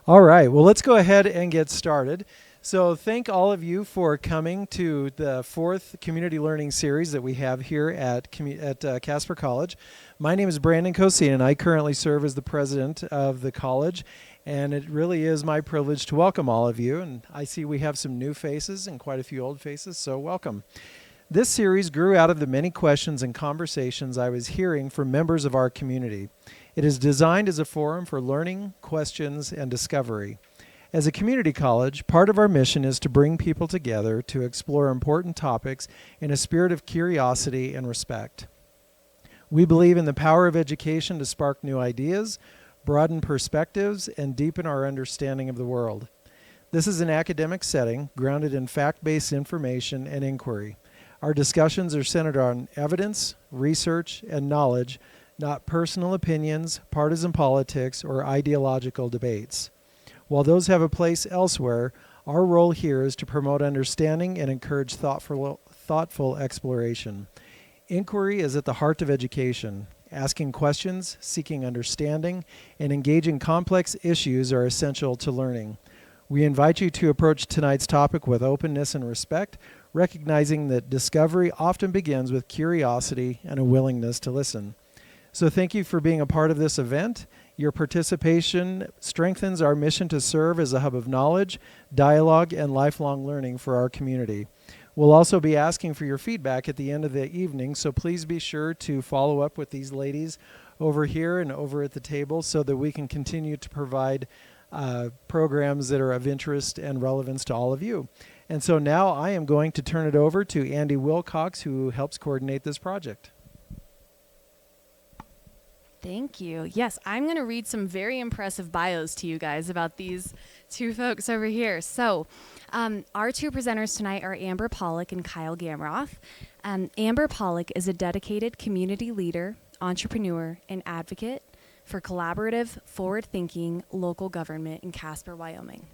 All right, well, let's go ahead and get started. So thank all of you for coming to the fourth community learning series that we have here at Casper College. My name is Brandon Cosine, and I currently serve as the president of the college. And it really is my privilege to welcome all of you. And I see we have some new faces and quite a few old faces, so welcome. This series grew out of the many questions and conversations I was hearing from members of our community. It is designed as a forum for learning, questions, and discovery. As a community college, part of our mission is to bring people together to explore important topics in a spirit of curiosity and respect. We believe in the power of education to spark new ideas, broaden perspectives, and deepen our understanding of the world. This is an academic setting grounded in fact-based information and inquiry. Our discussions are centered on evidence, research, and knowledge, not personal opinions, partisan politics, or ideological debates. While those have a place elsewhere, our role here is to promote understanding and encourage thoughtful exploration. Inquiry is at the heart of education. Asking questions, seeking understanding, and engaging complex issues are essential to learning. We invite you to approach tonight's topic with openness and respect, recognizing that discovery often begins with curiosity and a willingness to listen. So thank you for being a part of this event. Your participation strengthens our mission to serve as a hub of knowledge, dialogue, and lifelong learning for our community. We'll also be asking for your feedback at the end of the evening, so please be sure to follow up with these ladies over here and over at the table so that we can continue to provide programs that are of interest and relevance to all of you. And so now I am going to turn it over to Andy Wilcox, who helps coordinate this project. Thank you. Yes, I'm going to read some very impressive bios to you guys about these two folks over here. So our two presenters tonight are Amber Pollock and Kyle Gamroth. Amber Pollock is a dedicated community leader, entrepreneur, and advocate for collaborative, forward-thinking local government in Casper, Wyoming.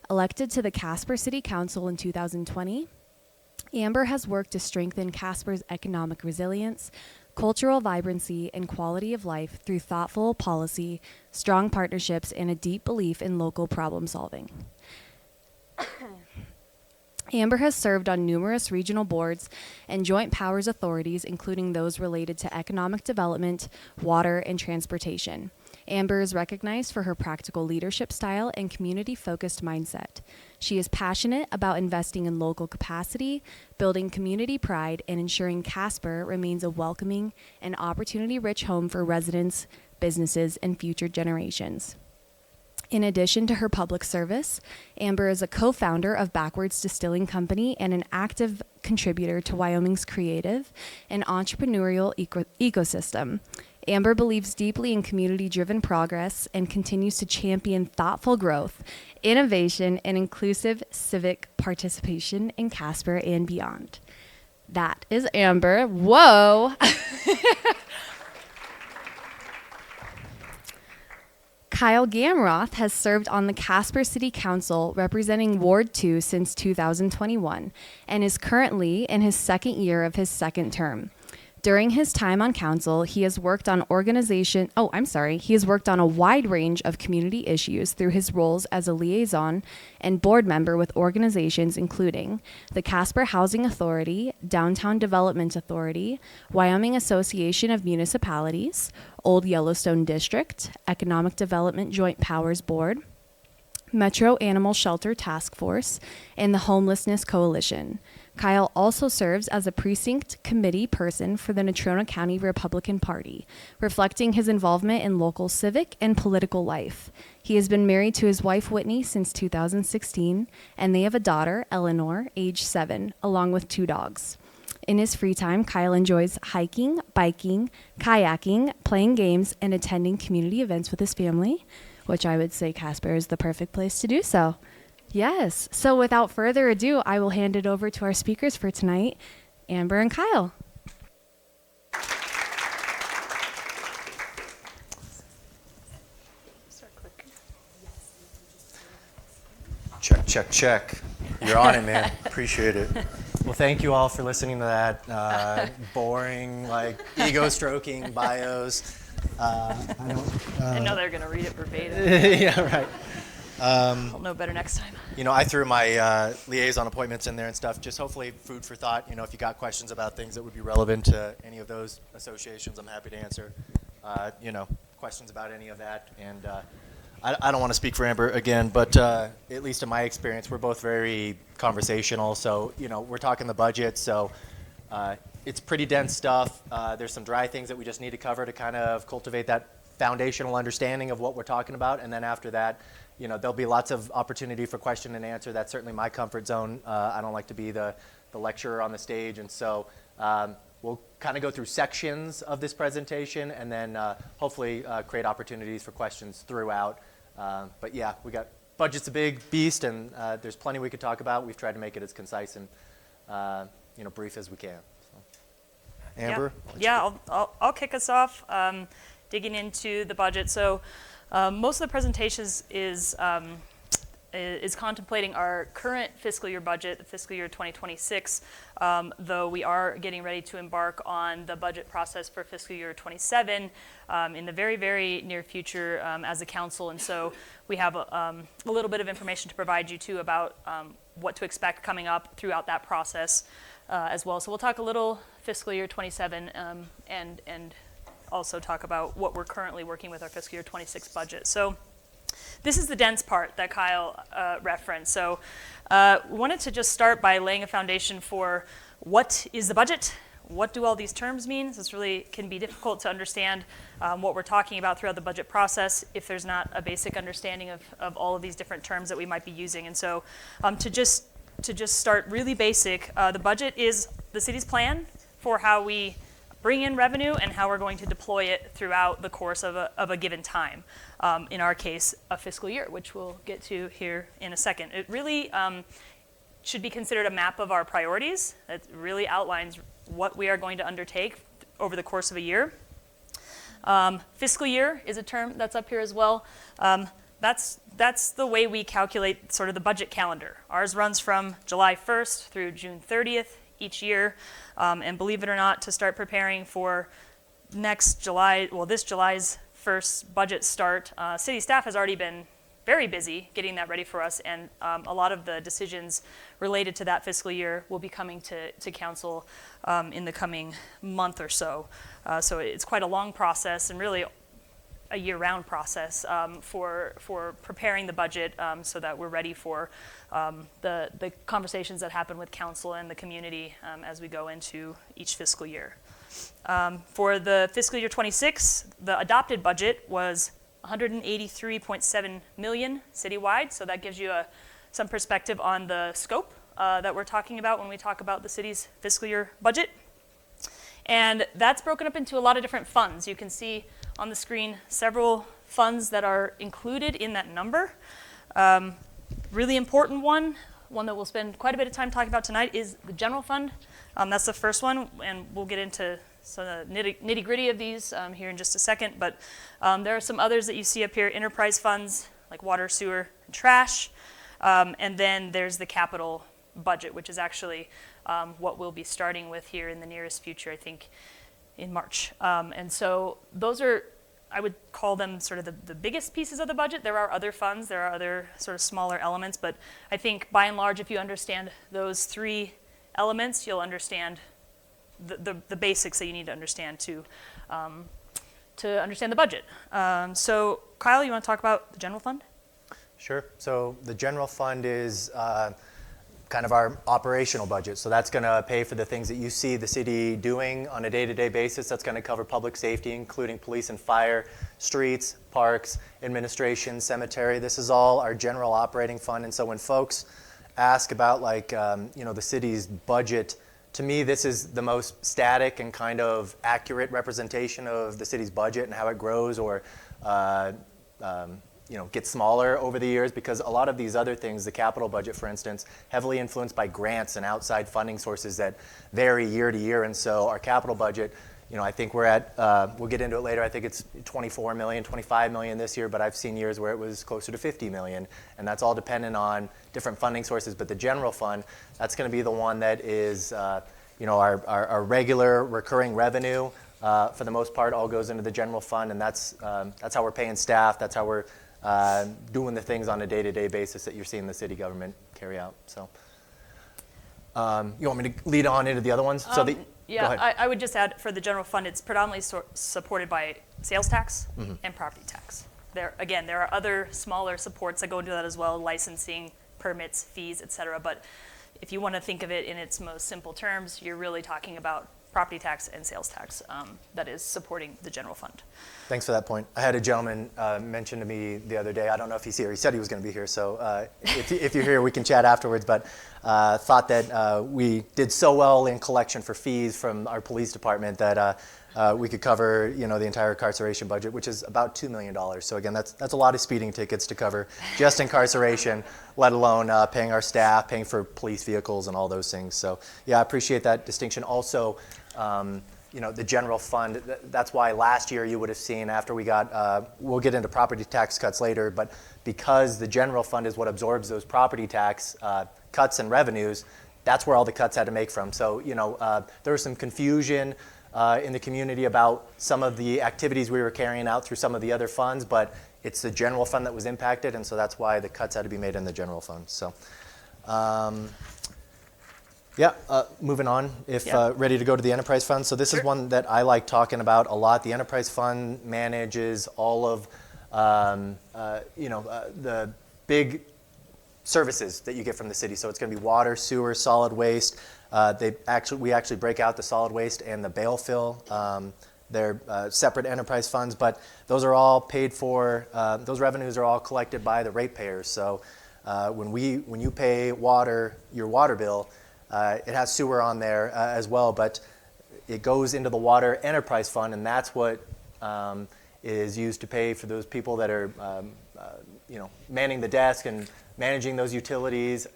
Elected to the Casper City Council in 2020, Amber has worked to strengthen Casper's economic resilience, cultural vibrancy, and quality of life through thoughtful policy, strong partnerships, and a deep belief in local problem solving. Amber has served on numerous regional boards and joint powers authorities, including those related to economic development, water, and transportation. Amber is recognized for her practical leadership style and community-focused mindset. She is passionate about investing in local capacity, building community pride, and ensuring Casper remains a welcoming and opportunity-rich home for residents, businesses, and future generations. In addition to her public service, Amber is a co-founder of Backwards Distilling Company and an active contributor to Wyoming's creative and entrepreneurial ecosystem. Amber believes deeply in community-driven progress and continues to champion thoughtful growth, innovation, and inclusive civic participation in Casper and beyond. That is Amber. Whoa! Kyle Gamroth has served on the Casper City Council representing Ward 2 since 2021 and is currently in his second year of his second term. During his time on council, he has worked on a wide range of community issues through his roles as a liaison and board member with organizations including the Casper Housing Authority, Downtown Development Authority, Wyoming Association of Municipalities, Old Yellowstone District, Economic Development Joint Powers Board, Metro Animal Shelter Task Force, and the Homelessness Coalition. Kyle also serves as a precinct committee person for the Natrona County Republican Party, reflecting his involvement in local civic and political life. He has been married to his wife Whitney since 2016, and they have a daughter, Eleanor, age 7, along with 2 dogs. In his free time, Kyle enjoys hiking, biking, kayaking, playing games, and attending community events with his family, which I would say Casper is the perfect place to do so. Yes. So without further ado, I will hand it over to our speakers for tonight, Amber and Kyle. Check, check, check. You're on it, man. Appreciate it. Well, thank you all for listening to that boring, ego-stroking bios. I know they're going to read it verbatim. Yeah, right. I'll know better next time. I threw my liaison appointments in there and stuff, just hopefully food for thought. If you got questions about things that would be relevant to any of those associations, I'm happy to answer, questions about any of that. And I don't want to speak for Amber again, but at least in my experience, we're both very conversational. So, we're talking the budget, so it's pretty dense stuff. There's some dry things that we just need to cover to kind of cultivate that foundational understanding of what we're talking about. And then after that, there'll be lots of opportunity for question and answer. That's certainly my comfort zone. I don't like to be the lecturer on the stage. And so we'll kind of go through sections of this presentation and then hopefully create opportunities for questions throughout. But yeah, budget's a big beast, and there's plenty we could talk about. We've tried to make it as concise and brief as we can. So. Amber? Yeah, I'll kick us off digging into the budget. So most of the presentations is contemplating our current fiscal year budget, the fiscal year 2026, though we are getting ready to embark on the budget process for fiscal year 27 in the very, very near future as a council. And so we have a little bit of information to provide you too about what to expect coming up throughout that process as well. So we'll talk a little fiscal year 27 and also talk about what we're currently working with our fiscal year 26 budget. So this is the dense part that Kyle referenced. So we wanted to just start by laying a foundation for what is the budget? What do all these terms mean? This really can be difficult to understand what we're talking about throughout the budget process if there's not a basic understanding of all of these different terms that we might be using. And so to just start really basic, the budget is the city's plan for how we bring in revenue and how we're going to deploy it throughout the course of a given time. In our case, a fiscal year, which we'll get to here in a second. It really should be considered a map of our priorities. It really outlines what we are going to undertake over the course of a year. Fiscal year is a term that's up here as well. That's the way we calculate sort of the budget calendar. Ours runs from July 1st through June 30th each year. And believe it or not, to start preparing for this July's first budget start, city staff has already been very busy getting that ready for us, and a lot of the decisions related to that fiscal year will be coming to council in the coming month or so. So it's quite a long process and really a year-round process for preparing the budget so that we're ready for the conversations that happen with council and the community as we go into each fiscal year. For the fiscal year 26, the adopted budget was $183.7 million citywide, so that gives you some perspective on the scope that we're talking about when we talk about the city's fiscal year budget. And that's broken up into a lot of different funds. You can see on the screen several funds that are included in that number. Really important one that we'll spend quite a bit of time talking about tonight is the general fund. That's the first one, and we'll get into some of the nitty-gritty of these here in just a second. But there are some others that you see up here, enterprise funds like water, sewer, and trash. And then there's the capital budget, which is actually what we'll be starting with here in the nearest future, I think in March. And so those are, I would call them sort of the biggest pieces of the budget. There are other funds, there are other sort of smaller elements, but I think by and large, if you understand those three elements, you'll understand the basics that you need to understand to understand the budget. So Kyle, you want to talk about the general fund? Sure. So the general fund is kind of our operational budget. So that's going to pay for the things that you see the city doing on a day-to-day basis. That's going to cover public safety, including police and fire, streets, parks, administration, cemetery. This is all our general operating fund. And so when folks ask about the city's budget, to me, this is the most static and kind of accurate representation of the city's budget and how it grows or gets smaller over the years, because a lot of these other things, the capital budget, for instance, heavily influenced by grants and outside funding sources that vary year to year. And so our capital budget, I think we're at, we'll get into it later, I think it's 24 million, 25 million this year, but I've seen years where it was closer to 50 million. And that's all dependent on different funding sources. But the general fund, that's going to be the one that is, our regular recurring revenue, for the most part, all goes into the general fund. And that's how we're paying staff. That's how we're doing the things on a day-to-day basis that you're seeing the city government carry out. So, you want me to lead on into the other ones? Go ahead. I would just add for the general fund, it's predominantly supported by sales tax and property tax. There are other smaller supports that go into that as well, licensing, permits, fees, et cetera. But if you want to think of it in its most simple terms, you're really talking about property tax and sales tax that is supporting the general fund. Thanks for that point. I had a gentleman mention to me the other day, I don't know if he's here, he said he was going to be here, so if you're here, we can chat afterwards, but thought that we did so well in collection for fees from our police department that we could cover, the entire incarceration budget, which is about $2 million. So again, that's a lot of speeding tickets to cover just incarceration, let alone paying our staff, paying for police vehicles and all those things. So yeah, I appreciate that distinction. Also, the general fund, that's why last year you would have seen after we got, we'll get into property tax cuts later, but because the general fund is what absorbs those property tax cuts and revenues, that's where all the cuts had to make from. So, there was some confusion in the community about some of the activities we were carrying out through some of the other funds, but it's the general fund that was impacted, and so that's why the cuts had to be made in the general fund. So, moving on, ready to go to the enterprise fund. So this is one that I like talking about a lot. The enterprise fund manages all of, the big services that you get from the city. So it's going to be water, sewer, solid waste. We actually break out the solid waste and the bale fill. They're separate enterprise funds, but those are all paid for. Those revenues are all collected by the ratepayers. So when you pay your water bill, it has sewer on there as well, but it goes into the water enterprise fund, and that's what is used to pay for those people that are manning the desk and managing those utilities.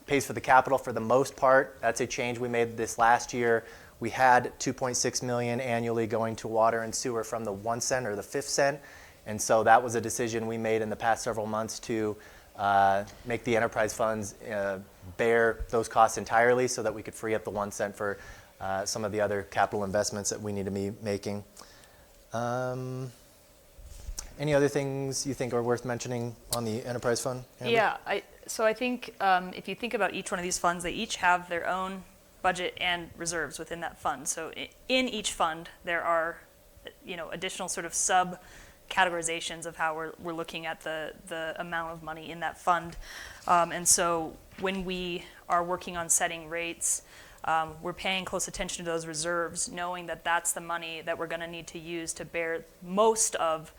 Pays for the capital for the most part. That's a change we made this last year. We had $2.6 million annually going to water and sewer from the 1 cent or the 5th cent, and so that was a decision we made in the past several months to make the enterprise funds bear those costs entirely so that we could free up the 1 cent for some of the other capital investments that we need to be making. Any other things you think are worth mentioning on the enterprise fund, Amber? Yeah, so I think if you think about each one of these funds, they each have their own budget and reserves within that fund. So in each fund, there are additional sort of sub-categorizations of how we're looking at the amount of money in that fund. And so when we are working on setting rates, we're paying close attention to those reserves, knowing that that's the money that we're going to need to use to bear most of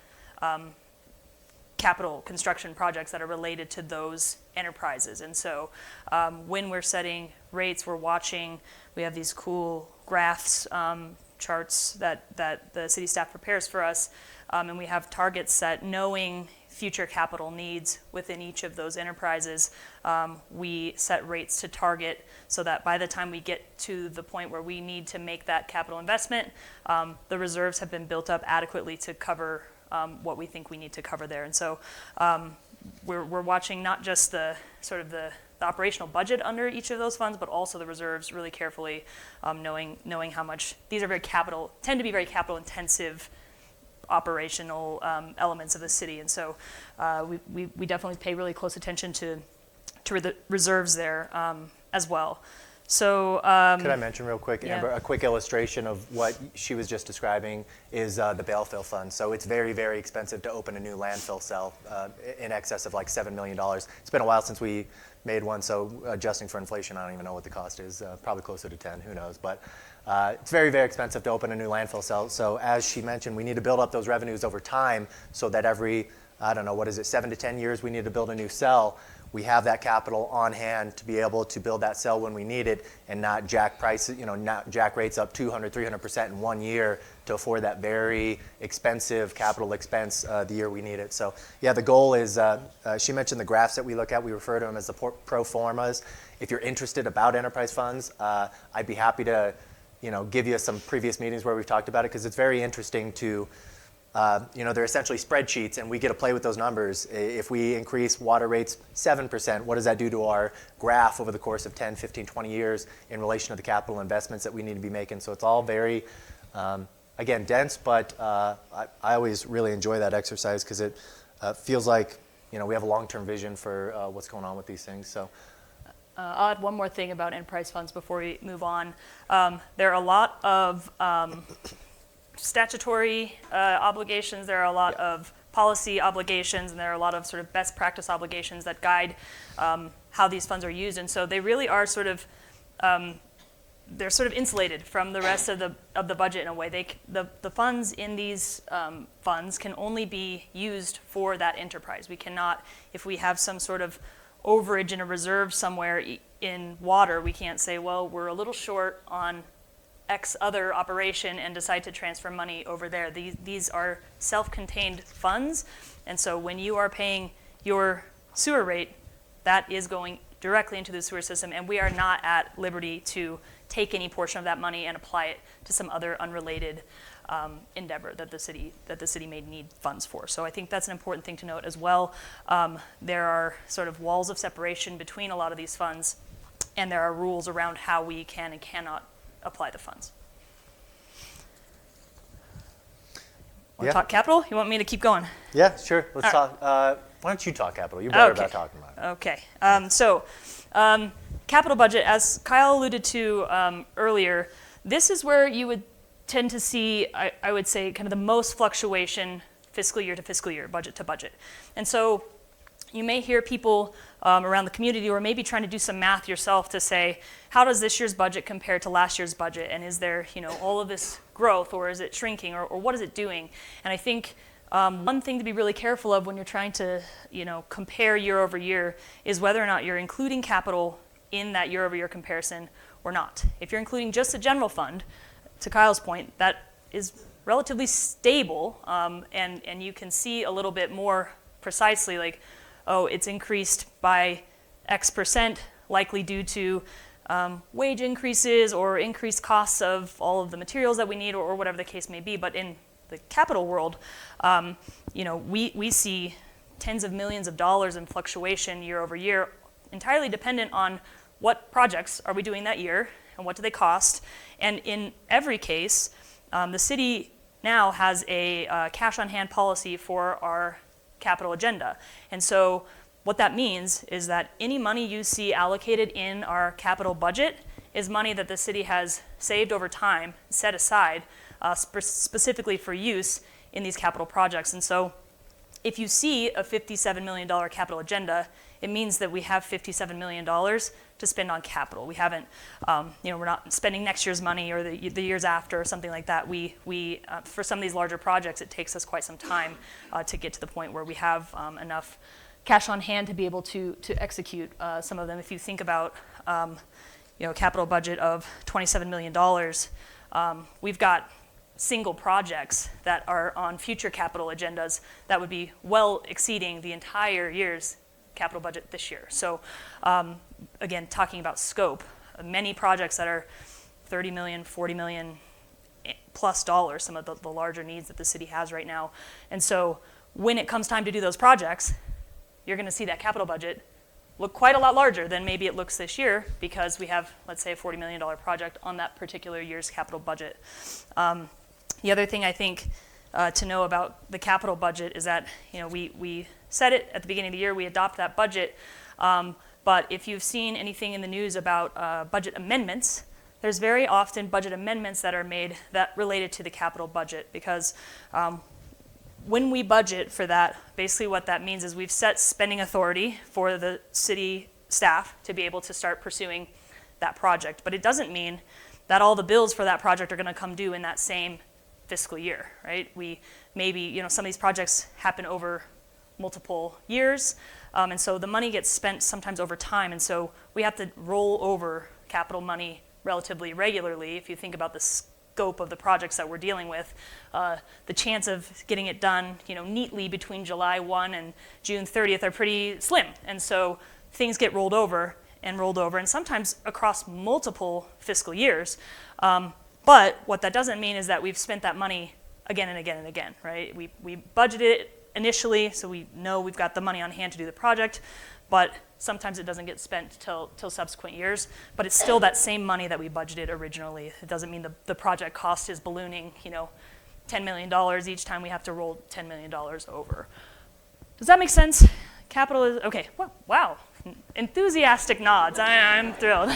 capital construction projects that are related to those enterprises. And so when we're setting rates, we're watching, we have these cool graphs, charts that the city staff prepares for us, and we have targets set, knowing future capital needs within each of those enterprises. We set rates to target so that by the time we get to the point where we need to make that capital investment, the reserves have been built up adequately to cover what we think we need to cover there. And so we're watching not just the sort of the operational budget under each of those funds, but also the reserves really carefully, knowing how much these are tend to be very capital intensive operational elements of the city. And so we definitely pay really close attention to the reserves there as well. So could I mention real quick, Amber, yeah. a quick illustration of what she was just describing is the bale fill fund. So it's very, very expensive to open a new landfill cell in excess of like $7 million. It's been a while since we made one, so adjusting for inflation, I don't even know what the cost is, probably closer to 10, who knows. But it's very, very expensive to open a new landfill cell. So as she mentioned, we need to build up those revenues over time so that every, 7 to 10 years we need to build a new cell. We have that capital on hand to be able to build that cell when we need it and not jack prices, not jack rates up 200, 300% in 1 year to afford that very expensive capital expense the year we need it. So yeah, the goal is, she mentioned the graphs that we look at, we refer to them as the pro formas. If you're interested about enterprise funds, I'd be happy to give you some previous meetings where we've talked about it, because it's very interesting to they're essentially spreadsheets, and we get to play with those numbers. If we increase water rates 7%, what does that do to our graph over the course of 10, 15, 20 years in relation to the capital investments that we need to be making? So it's all very, again, dense, but I always really enjoy that exercise because it feels like, we have a long-term vision for what's going on with these things. So I'll add one more thing about enterprise funds before we move on. There are a lot of statutory obligations. There are a lot of policy obligations, and there are a lot of sort of best practice obligations that guide how these funds are used. And so they really are sort of they're sort of insulated from the rest of the budget in a way. The funds in these funds can only be used for that enterprise. We cannot, if we have some sort of overage in a reserve somewhere in water, we can't say, well, we're a little short on X other operation and decide to transfer money over there. These are self-contained funds, and so when you are paying your sewer rate, that is going directly into the sewer system, and we are not at liberty to take any portion of that money and apply it to some other unrelated endeavor that the city may need funds for. So I think that's an important thing to note as well. There are sort of walls of separation between a lot of these funds, and there are rules around how we can and cannot apply the funds. Want to talk capital? You want me to keep going? yeah, sure. Let's talk. Why don't you talk capital? You're better about talking about it. Okay. Capital budget, as Kyle alluded to earlier, this is where you would tend to see, I would say, kind of the most fluctuation fiscal year to fiscal year, budget to budget. And so you may hear people around the community, or maybe trying to do some math yourself to say, how does this year's budget compare to last year's budget? And is there, all of this growth, or is it shrinking, or what is it doing? And I think one thing to be really careful of when you're trying to, compare year over year is whether or not you're including capital in that year over year comparison or not. If you're including just the general fund, to Kyle's point, that is relatively stable, and you can see a little bit more precisely, like, oh, it's increased by X percent, likely due to wage increases or increased costs of all of the materials that we need, or whatever the case may be. But in the capital world, we see tens of millions of dollars in fluctuation year over year, entirely dependent on what projects are we doing that year and what do they cost. And in every case, the city now has a cash on hand policy for our capital agenda. And so what that means is that any money you see allocated in our capital budget is money that the city has saved over time, set aside specifically for use in these capital projects. And so if you see a $57 million capital agenda, it means that we have $57 million to spend on capital. We haven't, we're not spending next year's money or the years after or something like that. We for some of these larger projects, it takes us quite some time to get to the point where we have enough cash on hand to be able to execute some of them. If you think about, a capital budget of $27 million, we've got single projects that are on future capital agendas that would be well exceeding the entire year's capital budget this year. So again, talking about scope, many projects that are $30 million, $40 million plus dollars, some of the larger needs that the city has right now. And so when it comes time to do those projects, you're going to see that capital budget look quite a lot larger than maybe it looks this year, because we have, let's say, a $40 million project on that particular year's capital budget. The other thing I think to know about the capital budget is that we set it at the beginning of the year, we adopt that budget, but if you've seen anything in the news about budget amendments, there's very often budget amendments that are made that related to the capital budget, because when we budget for that, basically what that means is we've set spending authority for the city staff to be able to start pursuing that project. But it doesn't mean that all the bills for that project are going to come due in that same fiscal year, right? We maybe, some of these projects happen over multiple years, and so the money gets spent sometimes over time, and so we have to roll over capital money relatively regularly. If you think about the scope of the projects that we're dealing with, the chance of getting it done, neatly between July 1 and June 30th are pretty slim, and so things get rolled over, and sometimes across multiple fiscal years. But what that doesn't mean is that we've spent that money again and again and again, right? We budgeted it initially, so we know we've got the money on hand to do the project, but sometimes it doesn't get spent till subsequent years. But it's still that same money that we budgeted originally. It doesn't mean the project cost is ballooning, $10 million each time we have to roll $10 million over. Does that make sense? Capital is, okay, wow, enthusiastic nods, I'm thrilled.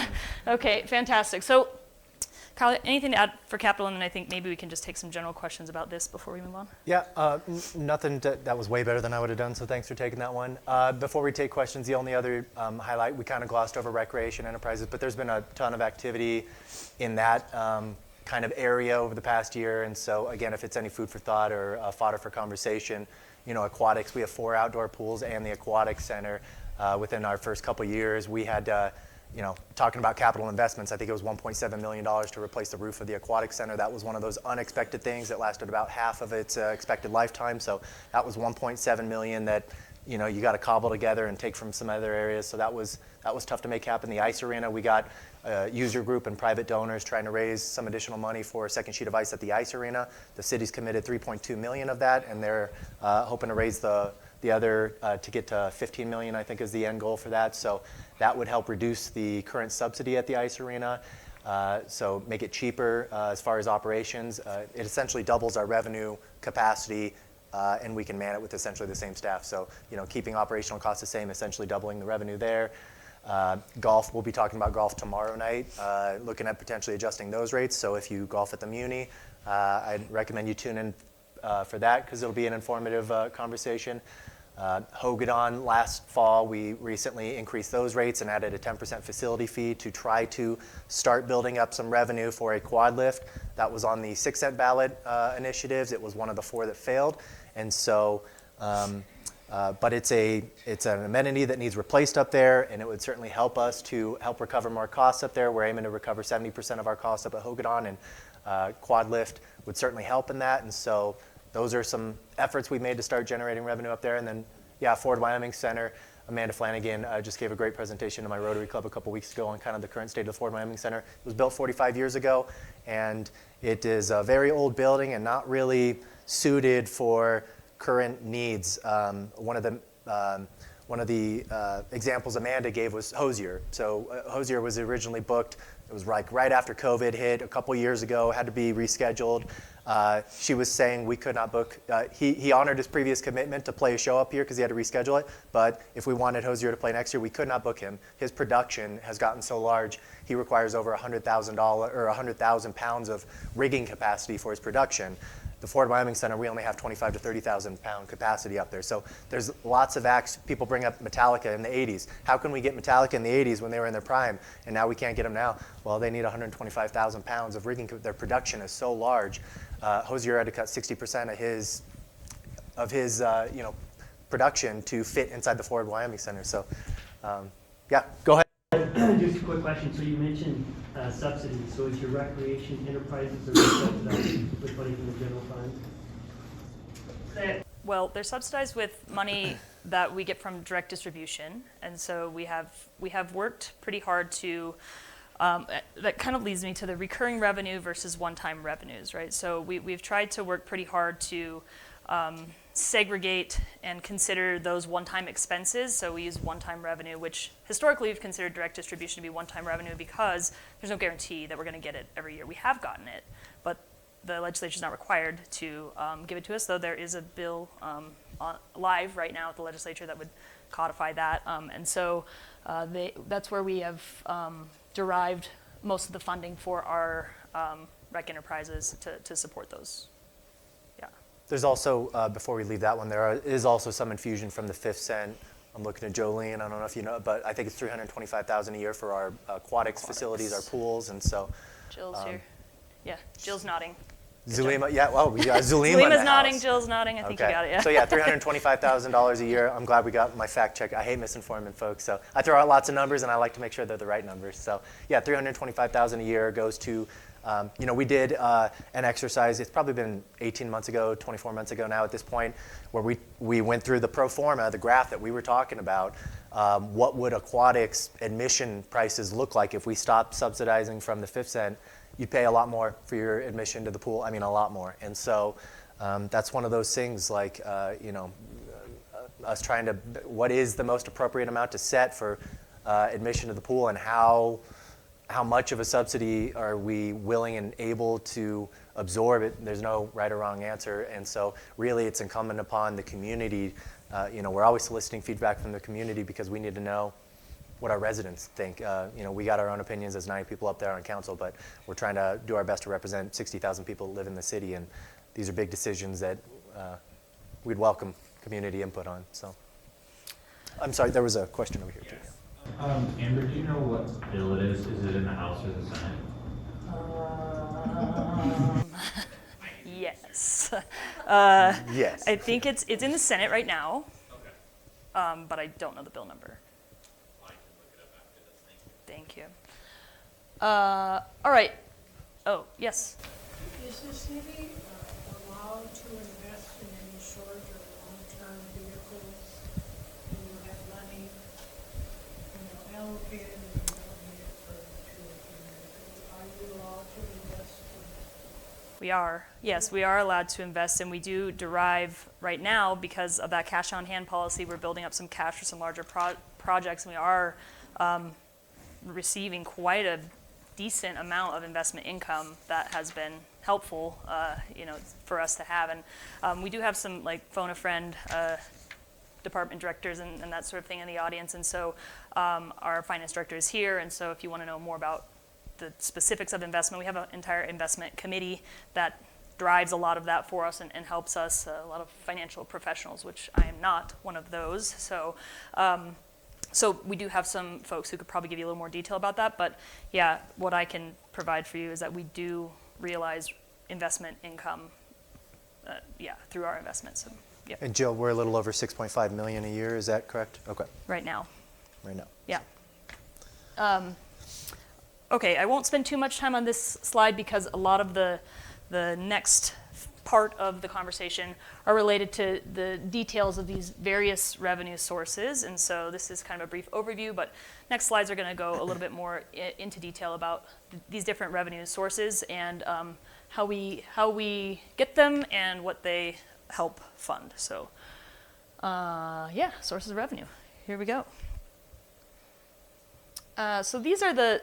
Okay, fantastic. So, Kyle, anything to add for capital, and then I think maybe we can just take some general questions about this before we move on. Yeah, nothing, that was way better than I would have done, so thanks for taking that one. Before we take questions, the only other highlight, we kind of glossed over recreation enterprises, but there's been a ton of activity in that kind of area over the past year, and so again, if it's any food for thought or fodder for conversation, aquatics, we have 4 outdoor pools and the aquatic center. Within our first couple years, we had talking about capital investments, I think it was $1.7 million to replace the roof of the aquatic center. That was one of those unexpected things that lasted about half of its expected lifetime. So that was $1.7 million that you got to cobble together and take from some other areas. So that was tough to make happen. The ice arena, we got a user group and private donors trying to raise some additional money for a second sheet of ice at the ice arena. The city's committed $3.2 million of that, and they're hoping to raise the other to get to $15 million, I think, is the end goal for that. So that would help reduce the current subsidy at the ice arena, so make it cheaper as far as operations. It essentially doubles our revenue capacity, and we can man it with essentially the same staff. So keeping operational costs the same, essentially doubling the revenue there. Golf, we'll be talking about golf tomorrow night, looking at potentially adjusting those rates. So if you golf at the Muni, I'd recommend you tune in for that, because it'll be an informative conversation. Hogadon, last fall, we recently increased those rates and added a 10% facility fee to try to start building up some revenue for a quad lift. That was on the 6-cent ballot initiatives. It was one of the 4 that failed. And so, but it's an amenity that needs replaced up there, and it would certainly help us to help recover more costs up there. We're aiming to recover 70% of our costs up at Hogadon, and quad lift would certainly help in that. And so those are some efforts we made to start generating revenue up there. And then, Ford Wyoming Center, Amanda Flanagan just gave a great presentation to my Rotary Club a couple weeks ago on kind of the current state of the Ford Wyoming Center. It was built 45 years ago, and it is a very old building and not really suited for current needs. One of the examples Amanda gave was Hosier. So Hosier was originally booked. It was like right after COVID hit a couple years ago, had to be rescheduled. She was saying we could not book. He honored his previous commitment to play a show up here because he had to reschedule it. But if we wanted Hosier to play next year, we could not book him. His production has gotten so large, he requires over $100,000 or 100,000 pounds of rigging capacity for his production. The Ford Wyoming Center, we only have 25 to 30,000 pound capacity up there. So there's lots of acts. People bring up Metallica in the 80s. How can we get Metallica in the 80s when they were in their prime, and now we can't get them now? Well, they need 125,000 pounds of rigging. Their production is so large. Hosier had to cut 60% of his production to fit inside the Ford Wyoming Center. So, go ahead. Just a quick question. So you mentioned subsidies. So is your recreation enterprises are subsidized with money from the general fund? Well, they're subsidized with money that we get from direct distribution, and so we have worked pretty hard to. That kind of leads me to the recurring revenue versus one-time revenues, right? So we've tried to work pretty hard to segregate and consider those one-time expenses. So we use one-time revenue, which historically we've considered direct distribution to be one-time revenue because there's no guarantee that we're going to get it every year. We have gotten it, but the legislature's not required to give it to us, though there is a bill live right now at the legislature that would codify that. And so that's where we have derived most of the funding for our rec enterprises to support those. There's also, before we leave that one, there is also some infusion from the 5th cent. I'm looking at Jolene, I don't know if you know, but I think it's $325,000 a year for our aquatics facilities, our pools, and so. Jill's here. Yeah, Jill's nodding. Zulima, we got Zulima in the Zulima's nodding, house. Jill's nodding, I think you got it, yeah. So $325,000 a year. I'm glad we got my fact check. I hate misinforming folks, so I throw out lots of numbers and I like to make sure they're the right numbers. So $325,000 a year goes to, we did an exercise, it's probably been 18 months ago, 24 months ago now at this point, where we went through the pro forma, the graph that we were talking about. What would aquatics admission prices look like if we stopped subsidizing from the 5th cent? You'd pay a lot more for your admission to the pool. I mean, a lot more. And so that's one of those things like, us trying to, what is the most appropriate amount to set for admission to the pool, and how much of a subsidy are we willing and able to absorb it? There's no right or wrong answer. And so really it's incumbent upon the community we're always soliciting feedback from the community because we need to know what our residents think. We got our own opinions as 90 people up there on council, but we're trying to do our best to represent 60,000 people that live in the city, and these are big decisions that we'd welcome community input on. So, I'm sorry, there was a question over here too. Amber, do you know what bill it is? Is it in the House or the Senate? Yes. Yes. I think it's in the Senate right now, but I don't know the bill number. I can look it up after this. Thank you. All right. Oh, yes. Is the city allowed to invest in any short or long-term vehicles? Do you have money, allocated and you don't need it to a community? Are you allowed to invest in? We are. Yes, we are allowed to invest, and we do derive right now, because of that cash on hand policy, we're building up some cash for some larger projects, and we are receiving quite a decent amount of investment income that has been helpful, for us to have. And we do have some, like, phone a friend department directors and that sort of thing in the audience, and so our finance director is here, and so if you want to know more about the specifics of investment, we have an entire investment committee that drives a lot of that for us and helps us, a lot of financial professionals, which I am not one of those. So we do have some folks who could probably give you a little more detail about that, but yeah, what I can provide for you is that we do realize investment income, through our investments. So, yeah, And Jill, we're a little over 6.5 million a year, is that correct? Okay, right now. right now. Yeah. Okay, I won't spend too much time on this slide because a lot of the next part of the conversation are related to the details of these various revenue sources, and so this is kind of a brief overview, but next slides are going to go a little bit more into detail about these different revenue sources and how we get them and what they help fund. So sources of revenue. Here we go. So these are the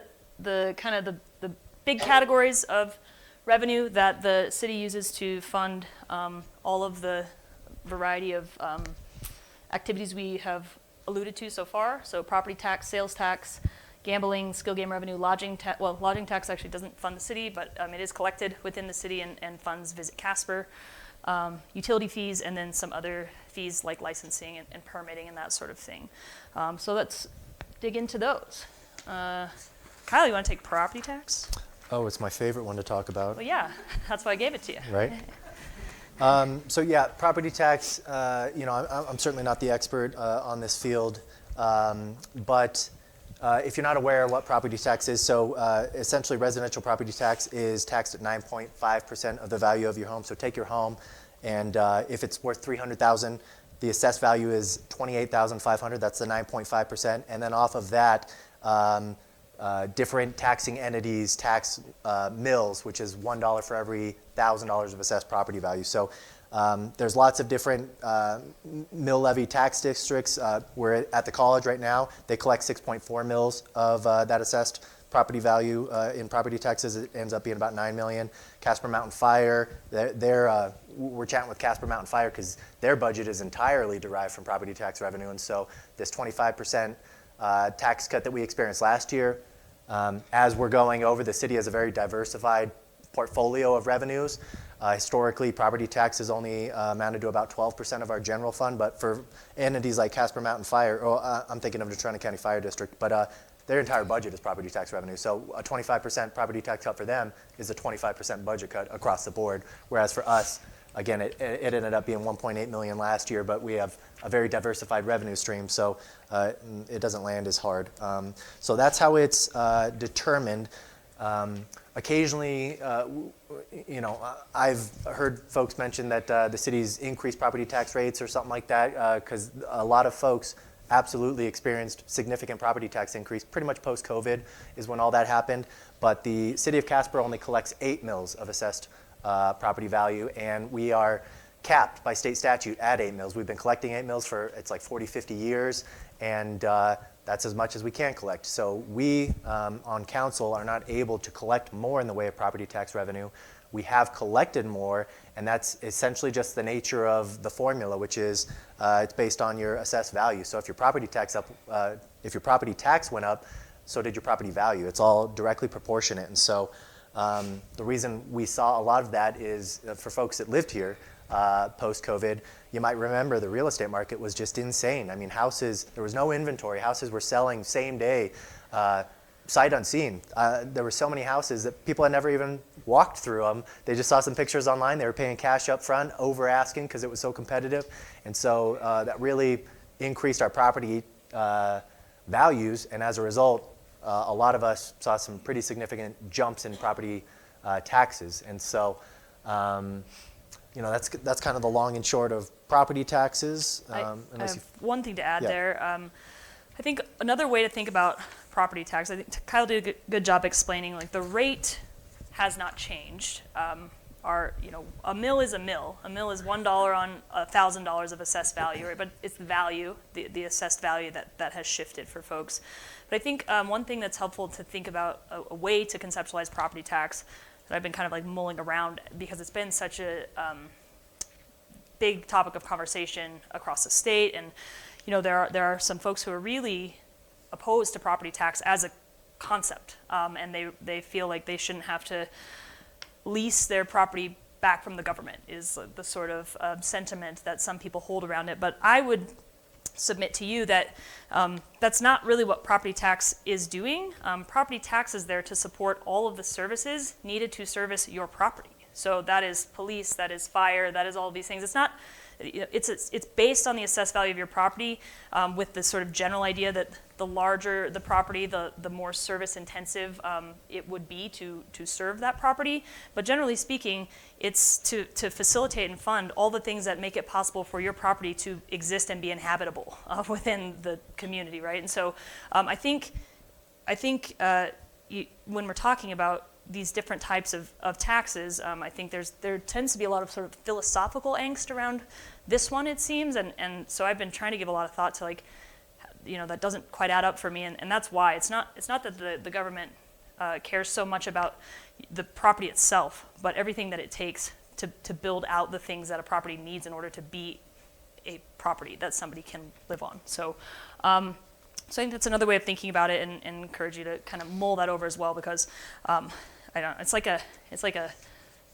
kind of the big categories of revenue that the city uses to fund all of the variety of activities we have alluded to so far. So property tax, sales tax, gambling, skill game revenue, lodging tax. Well, lodging tax actually doesn't fund the city, but it is collected within the city and funds Visit Casper. Utility fees, and then some other fees like licensing and permitting and that sort of thing. So let's dig into those. Kyle, you want to take property tax? Oh, it's my favorite one to talk about. Well, yeah, that's why I gave it to you. Right? So yeah, property tax, I'm certainly not the expert on this field, but if you're not aware what property tax is, so essentially residential property tax is taxed at 9.5% of the value of your home. So take your home, and if it's worth $300,000, the assessed value is $28,500. That's the 9.5%, and then off of that, different taxing entities tax mills, which is $1 for every $1,000 of assessed property value. So there's lots of different mill levy tax districts. We're at the college right now. They collect 6.4 mills of that assessed property value in property taxes. It ends up being about 9 million. Casper Mountain Fire, we're chatting with Casper Mountain Fire because their budget is entirely derived from property tax revenue, and so this 25% tax cut that we experienced last year, as we're going over, the city has a very diversified portfolio of revenues. Historically, property tax has only amounted to about 12% of our general fund, but for entities like Casper Mountain Fire, I'm thinking of the Toronto County Fire District, but their entire budget is property tax revenue. So a 25% property tax cut for them is a 25% budget cut across the board, whereas for us, again, it ended up being 1.8 million last year, but we have a very diversified revenue stream, so it doesn't land as hard. So that's how it's determined. Occasionally, I've heard folks mention that the city's increased property tax rates or something like that, because a lot of folks absolutely experienced significant property tax increase. Pretty much post-COVID is when all that happened, but the city of Casper only collects 8 mills of assessed property value, and we are capped by state statute at 8 mills. We've been collecting 8 mills for, it's like 40, 50 years, and that's as much as we can collect. So we, on council, are not able to collect more in the way of property tax revenue. we have collected more, and that's essentially just the nature of the formula, which is it's based on your assessed value. So if your property tax went up, so did your property value. It's all directly proportionate. And so the reason we saw a lot of that is for folks that lived here post-COVID, you might remember the real estate market was just insane. I mean, houses, there was no inventory. Houses were selling same day, sight unseen. There were so many houses that people had never even walked through them. They just saw some pictures online. They were paying cash up front, over asking because it was so competitive. And so that really increased our property values. And as a result, a lot of us saw some pretty significant jumps in property taxes. And so, that's kind of the long and short of property taxes. I have one thing to add there. I think another way to think about property tax, I think Kyle did a good job explaining, like the rate has not changed. A mill is a mill. A mill is $1 on $1,000 of assessed value, right? But it's the value, the assessed value that has shifted for folks. But I think one thing that's helpful to think about, a way to conceptualize property tax that I've been kind of like mulling around because it's been such a big topic of conversation across the state, and there are some folks who are really opposed to property tax as a concept, and they feel like they shouldn't have to lease their property back from the government is the sort of sentiment that some people hold around it. But I would submit to you that that's not really what property tax is doing. Property tax is there to support all of the services needed to service your property. So that is police, that is fire, that is all of these things. It's not. It's based on the assessed value of your property, with the sort of general idea that the larger the property, the more service intensive it would be to serve that property. But generally speaking, it's to facilitate and fund all the things that make it possible for your property to exist and be inhabitable within the community, right? And so I think when we're talking about these different types of taxes, I think there tends to be a lot of sort of philosophical angst around this one, it seems, and so I've been trying to give a lot of thought to, like, that doesn't quite add up for me, and that's why it's not that the government cares so much about the property itself, but everything that it takes to build out the things that a property needs in order to be a property that somebody can live on. So I think that's another way of thinking about it, and encourage you to kind of mull that over as well, because it's like a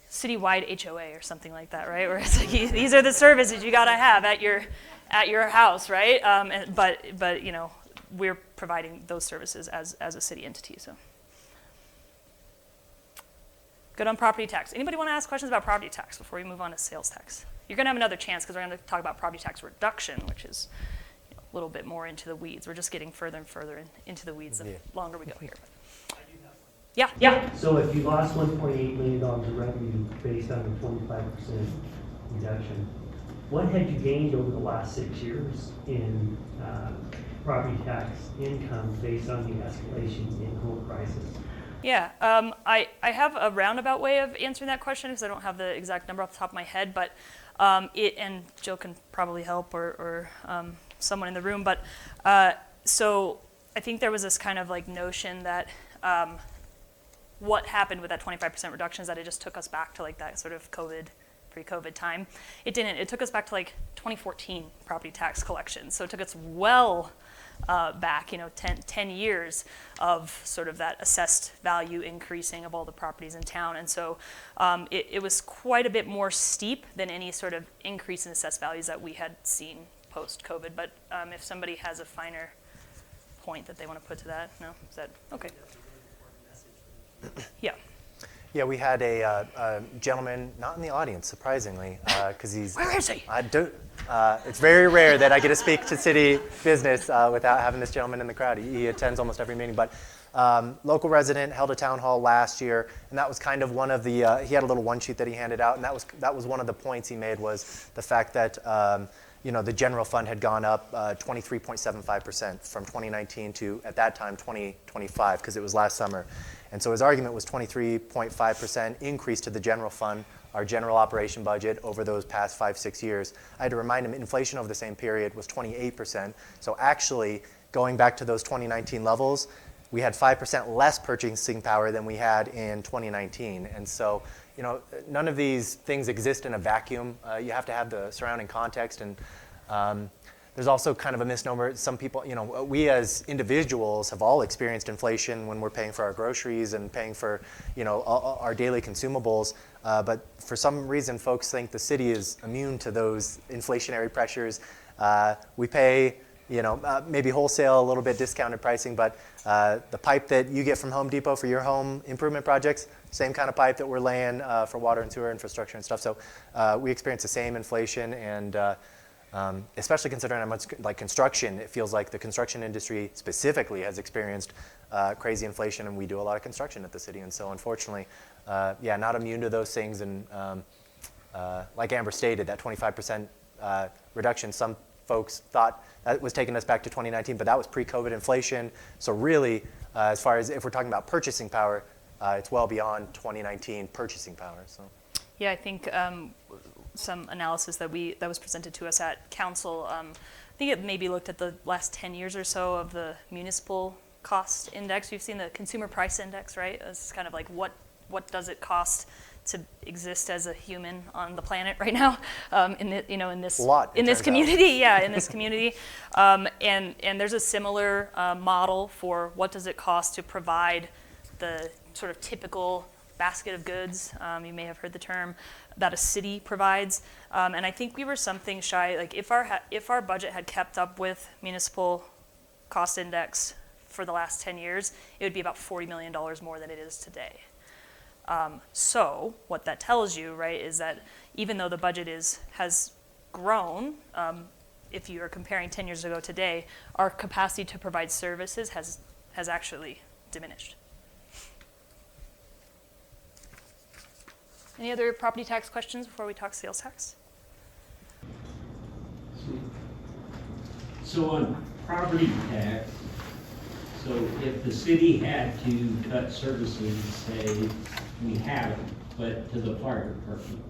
citywide HOA or something like that, right? Where it's like these are the services you gotta have at your house, right? But we're providing those services as a city entity. So good on property tax. Anybody want to ask questions about property tax before we move on to sales tax? You're gonna have another chance because we're gonna talk about property tax reduction, which is a little bit more into the weeds. We're just getting further and further into the weeds the longer we go here. Yeah. So if you lost $1.8 million of revenue based on a 25% reduction, what had you gained over the last 6 years in property tax income based on the escalation in home prices? Yeah, I have a roundabout way of answering that question because I don't have the exact number off the top of my head, but and Jill can probably help or someone in the room, but so I think there was this kind of like notion that what happened with that 25% reduction is that it just took us back to like that sort of pre-COVID time. It didn't. It took us back to like 2014 property tax collection. So it took us well back, 10 years of sort of that assessed value increasing of all the properties in town. And so it was quite a bit more steep than any sort of increase in assessed values that we had seen post-COVID. But if somebody has a finer point that they want to put to that, no? Is that okay? Yeah. Yeah, we had a gentleman, not in the audience, surprisingly, because he's... Where is he? It's very rare that I get to speak to city business without having this gentleman in the crowd. He attends almost every meeting, but local resident held a town hall last year, and that was kind of one of the... he had a little one sheet that he handed out, and that was one of the points he made was the fact that the general fund had gone up 23.75% from 2019 to, at that time, 2025, because it was last summer. And so his argument was 23.5% increase to the general fund, our general operation budget over those past 5-6 years. I had to remind him inflation over the same period was 28%. So actually, going back to those 2019 levels, we had 5% less purchasing power than we had in 2019. And so, none of these things exist in a vacuum. You have to have the surrounding context, and there's also kind of a misnomer. Some people, we as individuals have all experienced inflation when we're paying for our groceries and paying for, our daily consumables. But for some reason, folks think the city is immune to those inflationary pressures. We pay, maybe wholesale, a little bit discounted pricing, but the pipe that you get from Home Depot for your home improvement projects, same kind of pipe that we're laying for water and sewer infrastructure and stuff. So we experience the same inflation, and especially considering how much like construction, it feels like the construction industry specifically has experienced crazy inflation, and we do a lot of construction at the city. And so unfortunately, not immune to those things. And like Amber stated, that 25% reduction, some folks thought that was taking us back to 2019, but that was pre-COVID inflation. So really, as far as if we're talking about purchasing power, it's well beyond 2019 purchasing power. So. Yeah, I think some analysis that was presented to us at council, I think it maybe looked at the last 10 years or so of the municipal cost index. We've seen the consumer price index, right? It's kind of like what does it cost to exist as a human on the planet right now, in this community, in this community, and there's a similar model for what does it cost to provide the sort of typical basket of goods, you may have heard the term, that a city provides, and I think we were something shy. Like if our budget had kept up with municipal cost index for the last 10 years, it would be about $40 million more than it is today. So what that tells you, right, is that even though the budget has grown, if you are comparing 10 years ago today, our capacity to provide services has actually diminished. Any other property tax questions before we talk sales tax? So on property tax, so if the city had to cut services, say we haven't, but to the fire department,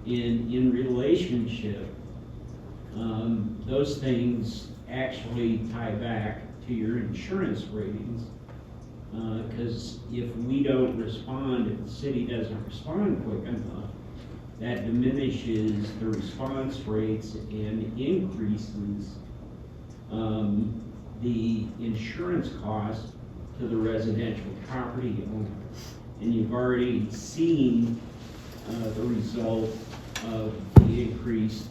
in relationship, those things actually tie back to your insurance ratings. Because if we don't respond, if the city doesn't respond quick enough, that diminishes the response rates and increases the insurance cost to the residential property owner. And you've already seen the result of the increased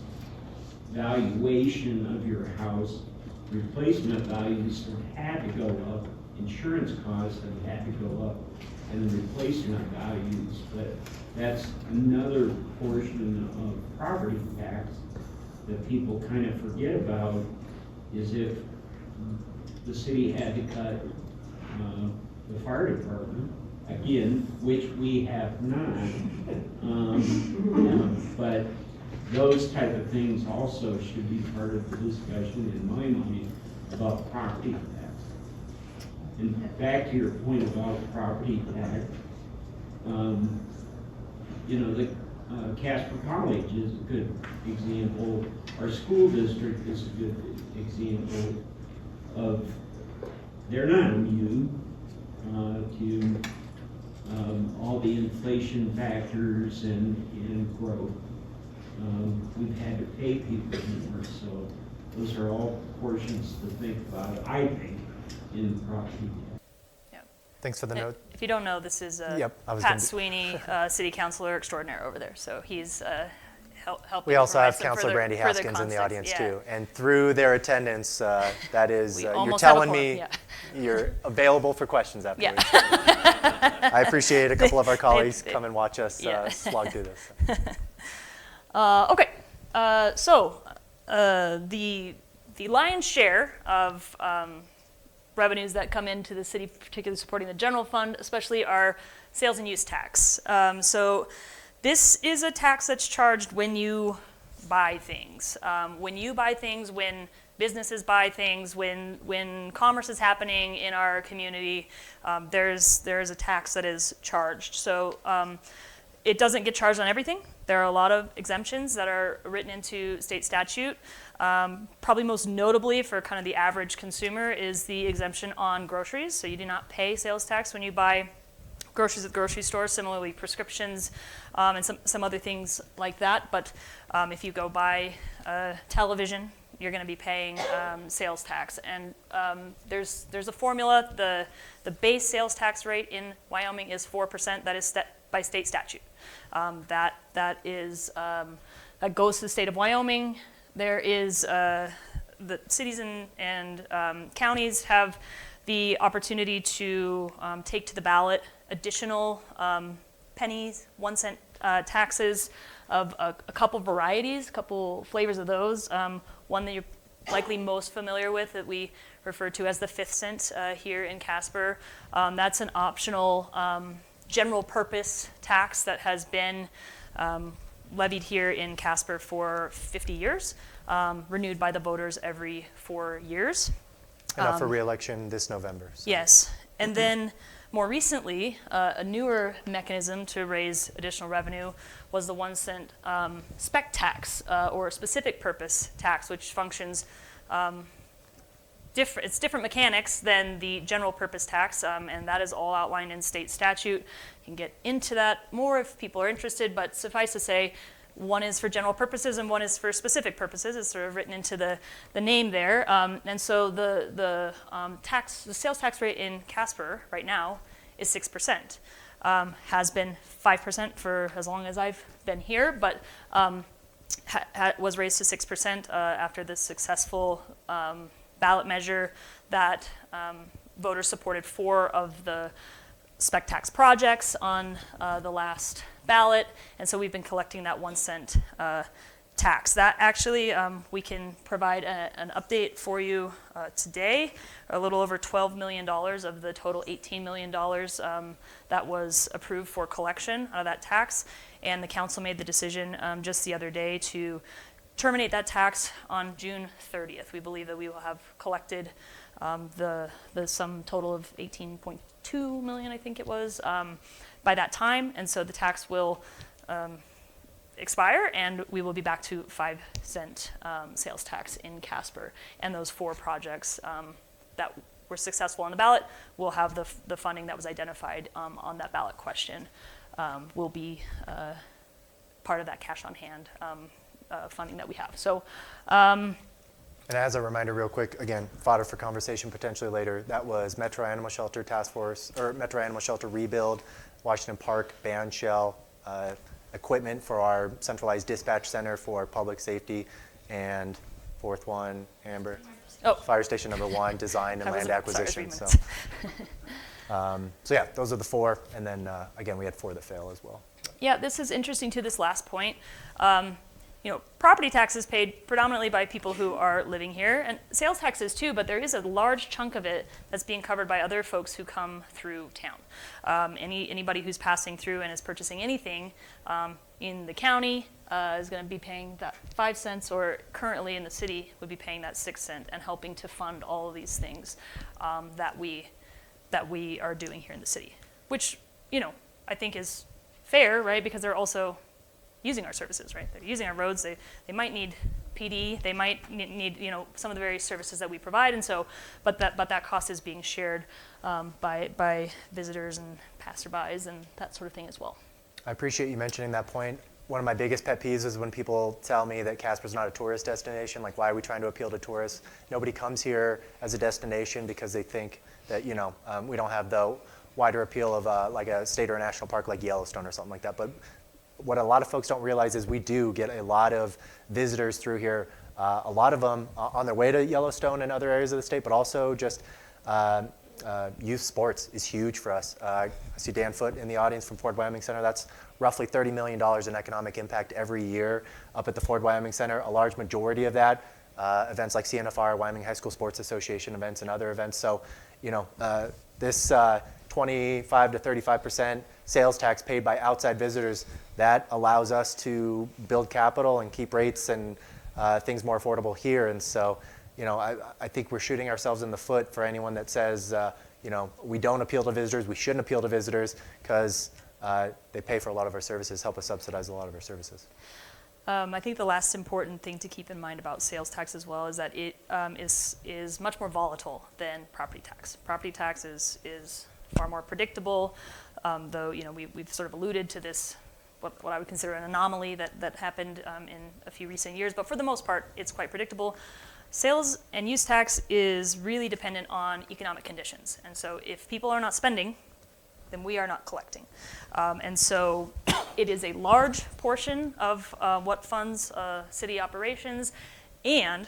valuation of your house. Replacement values have had to go up. Insurance costs have had to go up, and the replacement values, but that's another portion of property tax that people kind of forget about, is if the city had to cut the fire department, again, which we have not, but those type of things also should be part of the discussion in my mind about property tax. And back to your point about property tax, the Casper College is a good example. Our school district is a good example of, they're not immune to all the inflation factors and growth. We've had to pay people more, so those are all portions to think about, I think, in property. Thanks for the note. If you don't know, this is Pat Sweeney, City Councilor Extraordinaire over there. So he's helping. We also have Councilor Brandy Haskins in the audience too. And through their attendance, that is, you're telling me you're available for questions afterwards. Yeah. I appreciate a couple of our colleagues come and watch us slog through this. Okay, so the lion's share of revenues that come into the city, particularly supporting the general fund, especially our sales and use tax. So this is a tax that's charged when you buy things. When businesses buy things, when commerce is happening in our community, there's a tax that is charged. So it doesn't get charged on everything. There are a lot of exemptions that are written into state statute. Probably most notably for kind of the average consumer is the exemption on groceries. So you do not pay sales tax when you buy groceries at the grocery store, similarly prescriptions, and some other things like that. But if you go buy television, you're going to be paying sales tax. And there's a formula. The base sales tax rate in Wyoming is 4%. That is set by state statute. That goes to the state of Wyoming. There is the cities and counties have the opportunity to take to the ballot additional pennies, 1 cent taxes of a couple varieties, a couple flavors of those. One that you're likely most familiar with that we refer to as the 5th cent here in Casper. That's an optional general purpose tax that has been levied here in Casper for 50 years, renewed by the voters every 4 years. And up for re-election this November. So. Yes. And then more recently, a newer mechanism to raise additional revenue was the 1 cent spec tax or specific purpose tax, which functions different. It's different mechanics than the general purpose tax, and that is all outlined in state statute. You can get into that more if people are interested, but suffice to say, one is for general purposes and one is for specific purposes. It's sort of written into the name there. And so the sales tax rate in Casper right now is 6%. Has been 5% for as long as I've been here, but was raised to 6% after the successful ballot measure that voters supported 4 of the spec tax projects on the last ballot, and so we've been collecting that 1 cent tax. That actually, we can provide an update for you today. A little over $12 million of the total $18 million that was approved for collection of that tax, and the council made the decision just the other day to terminate that tax on June 30th. We believe that we will have collected the sum total of $18.2 million, I think it was, by that time, and so the tax will expire, and we will be back to 5 cent sales tax in Casper. And those 4 projects that were successful on the ballot will have the funding that was identified on that ballot question will be part of that cash on hand funding that we have. So. And as a reminder, real quick, again, fodder for conversation potentially later, that was Metro Animal Shelter Task Force, or Metro Animal Shelter Rebuild, Washington Park Band Shell, equipment for our centralized dispatch center for public safety, and fourth one, Amber, Fire Station number 1, design and land acquisition. So yeah, those are the 4, and then again, we had 4 that fail as well. Yeah, this is interesting to this last point. Property tax is paid predominantly by people who are living here, and sales taxes too, but there is a large chunk of it that's being covered by other folks who come through town. Anybody who's passing through and is purchasing anything in the county is going to be paying that 5 cents, or currently in the city would be paying that 6 cent, and helping to fund all of these things that we are doing here in the city, which I think is fair, right? Because they're also using our services, right? They're using our roads. They might need PD. They might need some of the various services that we provide, and so, but that cost is being shared by visitors and passerbys and that sort of thing as well. I appreciate you mentioning that point. One of my biggest pet peeves is when people tell me that Casper's not a tourist destination. Like, why are we trying to appeal to tourists? Nobody comes here as a destination because they think that we don't have the wider appeal of like a state or a national park like Yellowstone or something like that. But what a lot of folks don't realize is we do get a lot of visitors through here, a lot of them on their way to Yellowstone and other areas of the state, but also just youth sports is huge for us. I see Dan Foote in the audience from Ford Wyoming Center. That's roughly $30 million in economic impact every year up at the Ford Wyoming Center. A large majority of that, events like CNFR, Wyoming High School Sports Association events, and other events. So, this 25 to 35% sales tax paid by outside visitors, that allows us to build capital and keep rates and things more affordable here. And so, I think we're shooting ourselves in the foot for anyone that says, we don't appeal to visitors, we shouldn't appeal to visitors, because they pay for a lot of our services, help us subsidize a lot of our services. I think the last important thing to keep in mind about sales tax as well is that it is much more volatile than property tax. Property tax is far more predictable. though we've sort of alluded to this, what I would consider an anomaly that happened in a few recent years, but for the most part, it's quite predictable. Sales and use tax is really dependent on economic conditions, and so if people are not spending, then we are not collecting. And so it is a large portion of what funds city operations, and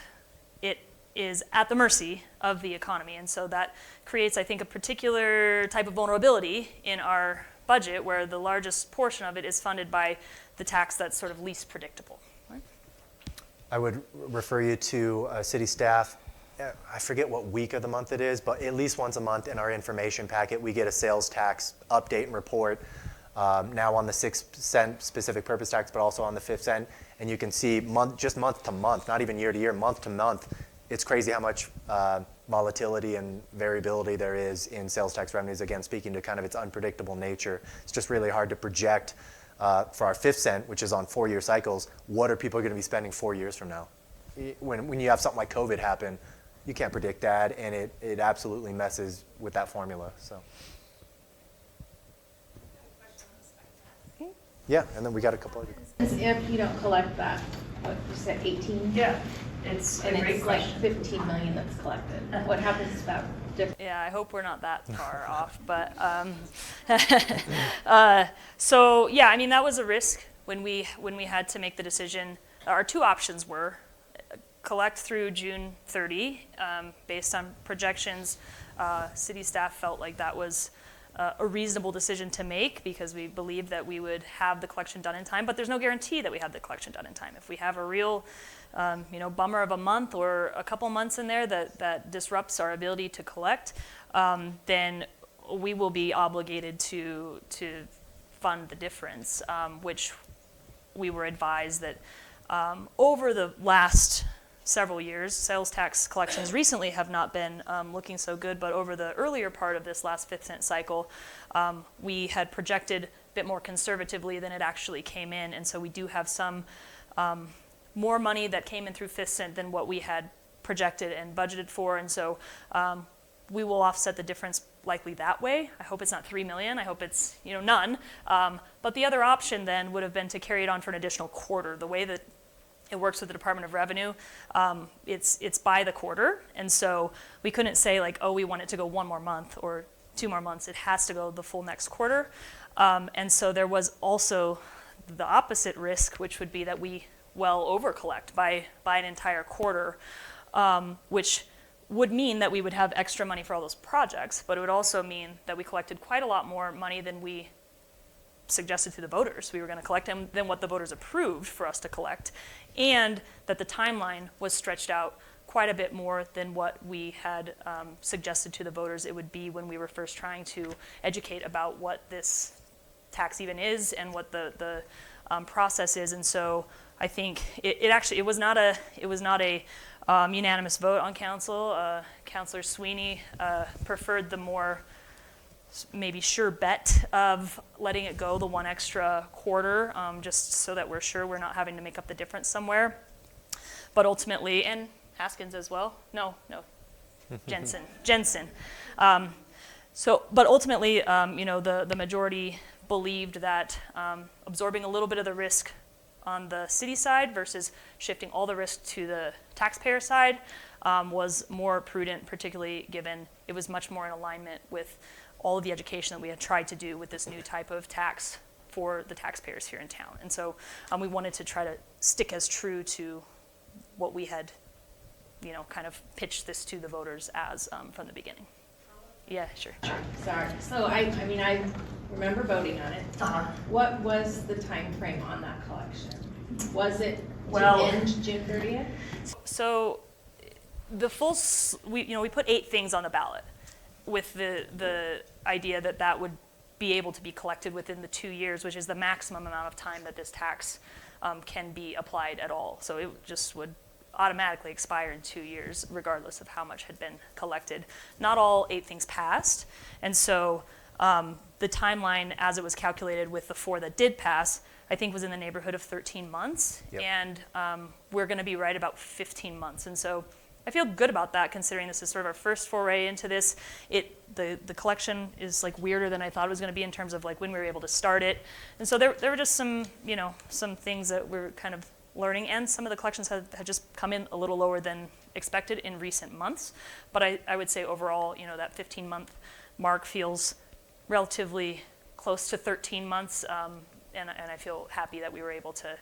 it is at the mercy of the economy. And so that creates, I think, a particular type of vulnerability in our budget where the largest portion of it is funded by the tax that's sort of least predictable. Right? I would refer you to city staff. I forget what week of the month it is, but at least once a month in our information packet, we get a sales tax update and report, now on the 6-cent specific purpose tax, but also on the 5-cent. And you can see just month to month, not even year to year, month to month, it's crazy how much volatility and variability there is in sales tax revenues, again, speaking to kind of its unpredictable nature. It's just really hard to project for our 5-cent, which is on 4-year cycles, what are people going to be spending 4 years from now? When you have something like COVID happen, you can't predict that, and it absolutely messes with that formula. So, yeah, and then we got a couple other. If you don't collect that, what you said, 18? Yeah, it's and it's like 15 million that's collected. What happens to that difference? Yeah, I hope we're not that far off, but so yeah, I mean that was a risk when we had to make the decision. Our two options were collect through June 30 based on projections. City staff felt like that was a reasonable decision to make because we believed that we would have the collection done in time, but there's no guarantee that we have the collection done in time. If we have a real bummer of a month or a couple months in there that disrupts our ability to collect, then we will be obligated to fund the difference, which we were advised that over the last several years, sales tax collections recently have not been looking so good, but over the earlier part of this last 5-cent cycle, we had projected a bit more conservatively than it actually came in, and so we do have some more money that came in through 5th-cent than what we had projected and budgeted for, and so we will offset the difference likely that way. I hope it's not 3 million. I hope it's none. But the other option then would have been to carry it on for an additional quarter. The way that it works with the Department of Revenue, it's by the quarter, and so we couldn't say like, oh, we want it to go 1 more month or 2 more months. It has to go the full next quarter, and so there was also the opposite risk, which would be that we over collect by an entire quarter, which would mean that we would have extra money for all those projects, but it would also mean that we collected quite a lot more money than we suggested to the voters we were going to collect than what the voters approved for us to collect, and that the timeline was stretched out quite a bit more than what we had suggested to the voters it would be when we were first trying to educate about what this tax even is and what the process is. And so I think it was not a unanimous vote on council. Councilor Sweeney preferred the more maybe sure bet of letting it go the 1 extra quarter, just so that we're sure we're not having to make up the difference somewhere. But ultimately, and Haskins as well. No, Jensen. But ultimately, the majority believed that absorbing a little bit of the risk on the city side versus shifting all the risk to the taxpayer side was more prudent, particularly given it was much more in alignment with all of the education that we had tried to do with this new type of tax for the taxpayers here in town. And so we wanted to try to stick as true to what we had, kind of pitched this to the voters as from the beginning. Yeah, sure. Sorry. So I remember voting on it. What was the time frame on that collection? Was it to end June 30th? So the full, we put 8 things on the ballot with the idea that would be able to be collected within the 2 years, which is the maximum amount of time that this tax can be applied at all. So it just would automatically expire in 2 years, regardless of how much had been collected. Not all 8 things passed, and so the timeline as it was calculated with the 4 that did pass, I think was in the neighborhood of 13 months, yep. And we're going to be right about 15 months. And so I feel good about that, considering this is sort of our first foray into this. The collection is like weirder than I thought it was going to be in terms of like when we were able to start it. And so there were just some, some things that we're kind of learning, and some of the collections have just come in a little lower than expected in recent months. But I would say overall, that 15-month mark feels relatively close to 13 months, and I feel happy that we were able to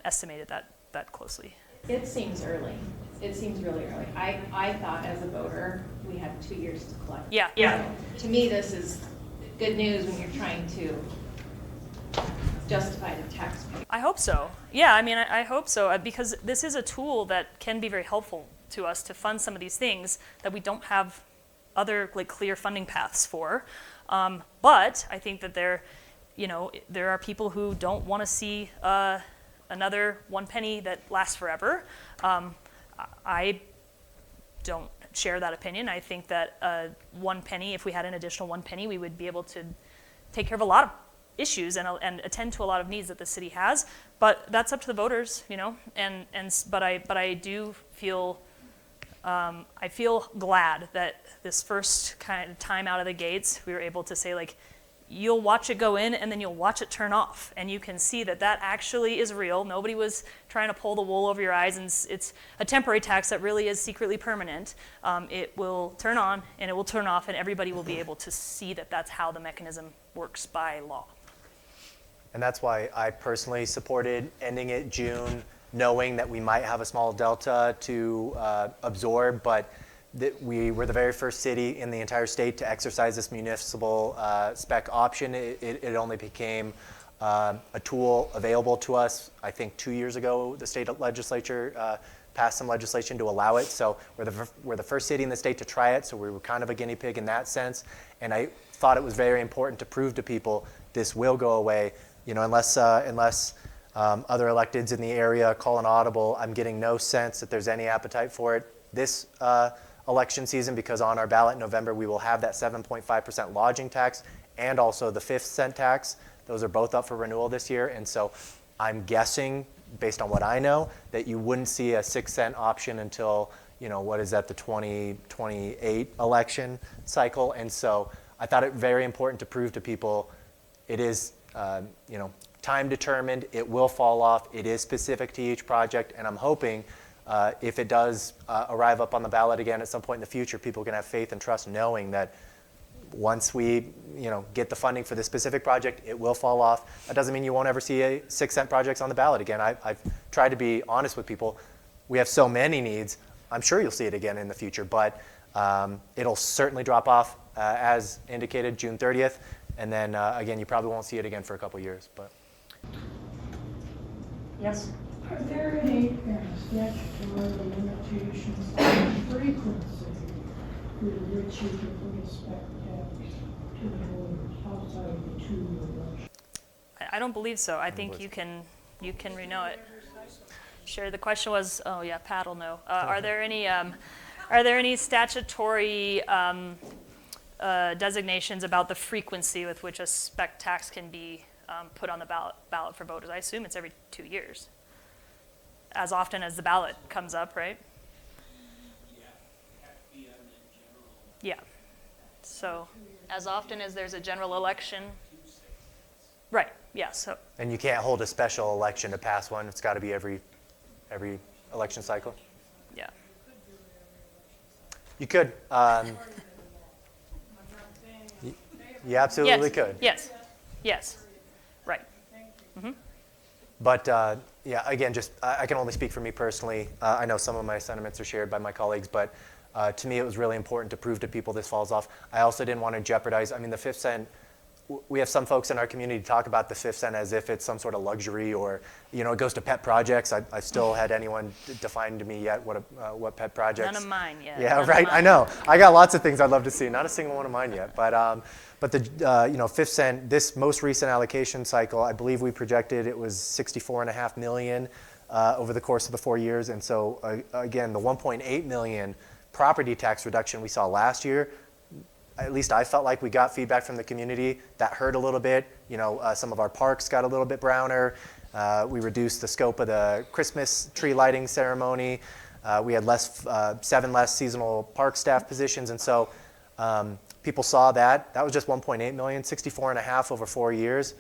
estimate it that closely. It seems early. It seems really early. I thought as a voter we had 2 years to collect. Yeah. So, to me, this is good news when you're trying to justify the tax payment. I hope so. Yeah, I hope so, because this is a tool that can be very helpful to us to fund some of these things that we don't have other clear funding paths for. But I think that there are people who don't want to see another one penny that lasts forever. I don't share that opinion. I think that 1 penny, if we had an additional 1 penny, we would be able to take care of a lot of issues and attend to a lot of needs that the city has. But that's up to the voters, but I do feel I feel glad that this first kind of time out of the gates, we were able to say, you'll watch it go in and then you'll watch it turn off. And you can see that actually is real. Nobody was trying to pull the wool over your eyes, and it's a temporary tax that really is secretly permanent. It will turn on and it will turn off, and everybody will be able to see that that's how the mechanism works by law. And that's why I personally supported ending it June, knowing that we might have a small delta to absorb, but that we were the very first city in the entire state to exercise this municipal spec option. It only became a tool available to us, I think 2 years ago. The state legislature passed some legislation to allow it. So we're the first city in the state to try it, so we were kind of a guinea pig in that sense. And I thought it was very important to prove to people this will go away. Unless other electeds in the area call an audible, I'm getting no sense that there's any appetite for it this election season, because on our ballot in November we will have that 7.5% lodging tax and also the 5th cent tax. Those are both up for renewal this year, and so I'm guessing, based on what I know, that you wouldn't see a 6 cent option until, the 2028 election cycle. And so I thought it very important to prove to people it is time determined, it will fall off, it is specific to each project, and I'm hoping if it does arrive up on the ballot again at some point in the future, people can have faith and trust knowing that once we get the funding for this specific project, it will fall off. That doesn't mean you won't ever see a 6 cent projects on the ballot again. I've tried to be honest with people. We have so many needs, I'm sure you'll see it again in the future, but it'll certainly drop off as indicated June 30th. And then, again, you probably won't see it again for a couple years. But Yes? Are there any statutory limitations on frequency with which you can put a spec tax to the voters outside the 2-year election? I don't believe so. I think you can renew it. Sure. The question was, Pat will know. Are there any statutory designations about the frequency with which a spec tax can be put on the ballot for voters? I assume it's every 2 years, as often as the ballot comes up, right? Yeah. So as often as there's a general election. Right. Yeah. So. And you can't hold a special election to pass one. It's got to be every election cycle. Yeah. You could. You absolutely could. Yes. Right. Mm-hmm. But again, I can only speak for me personally. I know some of my sentiments are shared by my colleagues, but to me it was really important to prove to people this falls off. I also didn't want to jeopardize, the 5th cent, we have some folks in our community talk about the 5th cent as if it's some sort of luxury or, it goes to pet projects. I still had anyone define to me yet what pet projects. None of mine yet. Yeah, right, I know. I got lots of things I'd love to see, not a single one of mine yet. But the 5th cent, this most recent allocation cycle, I believe we projected it was $64.5 million over the course of the 4 years. And so again, the $1.8 million property tax reduction we saw last year, at least I felt like we got feedback from the community that hurt a little bit. Some of our parks got a little bit browner. We reduced the scope of the Christmas tree lighting ceremony. We had 7 less seasonal park staff positions, and so people saw that. That was just 1.8 million, 64.5 over 4 years.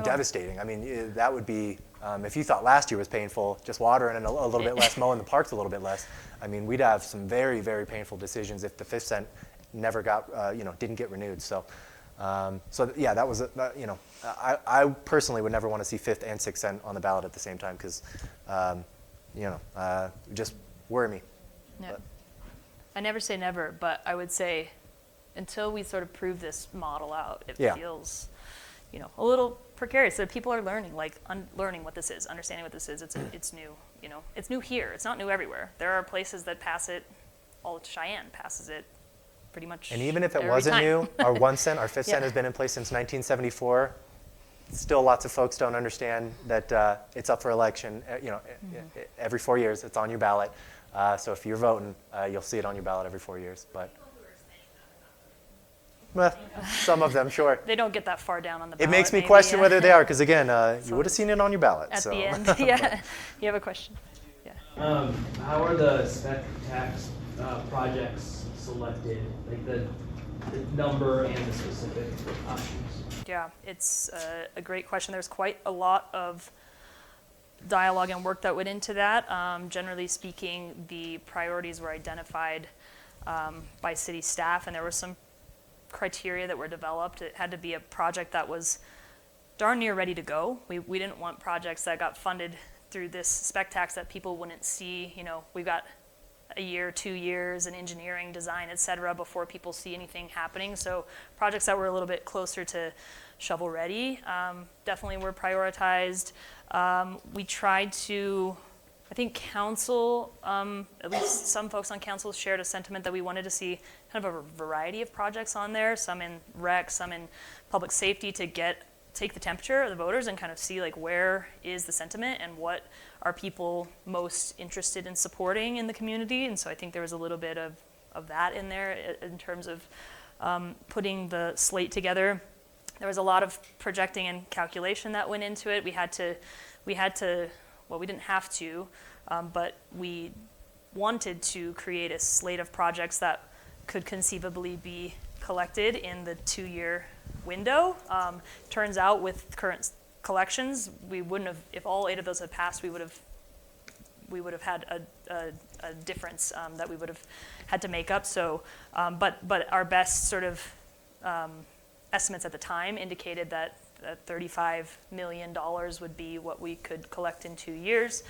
Devastating. I mean, that would be, if you thought last year was painful, just watering and a little bit less, mowing the parks a little bit less. I mean, we'd have some very, very painful decisions if the 5th cent never got, didn't get renewed. So, yeah, that was, I personally would never want to see 5th and 6th cent on the ballot at the same time because, just worry me. Yeah. But- I never say never, but I would say until we sort of prove this model out, it Yeah. feels, a little precarious. So people are learning, learning what this is, understanding what this is. It's new, it's new here. It's not new everywhere. There are places that pass it. All of Cheyenne passes it pretty much. And even if it every wasn't time. new, our 1 cent, our 5th Yeah. cent has been in place since 1974. Still, lots of folks don't understand that it's up for election. Every 4 years, it's on your ballot. So if you're voting, you'll see it on your ballot every 4 years. But well, some of them, sure. They don't get that far down on the ballot. It makes me maybe, question yeah. whether they are, because again, you would have seen it on your ballot. At so. the end, yeah. You have a question? Yeah. How are the spec tax projects selected? Like the number and the specific options? Yeah, it's a great question. There's quite a lot of dialogue and work that went into that. Generally speaking, the priorities were identified by city staff, and there were some criteria that were developed. It had to be a project that was darn near ready to go. We didn't want projects that got funded through this spec tax that people wouldn't see. We've got a year, 2 years in engineering, design, et cetera, before people see anything happening. So projects that were a little bit closer to shovel ready definitely were prioritized. We tried to, I think council, at least some folks on council shared a sentiment that we wanted to see kind of a variety of projects on there, some in rec, some in public safety, to take the temperature of the voters and kind of see where is the sentiment and what are people most interested in supporting in the community. And so I think there was a little bit of that in there in terms of putting the slate together. There was a lot of projecting and calculation that went into it. We had to, well, we didn't have to, but we wanted to create a slate of projects that could conceivably be collected in the 2-year window. Turns out with current collections, we wouldn't have, if all 8 of those had passed, we would have had a difference that we would have had to make up. So, but our best sort of estimates at the time indicated that $35 million would be what we could collect in 2 years.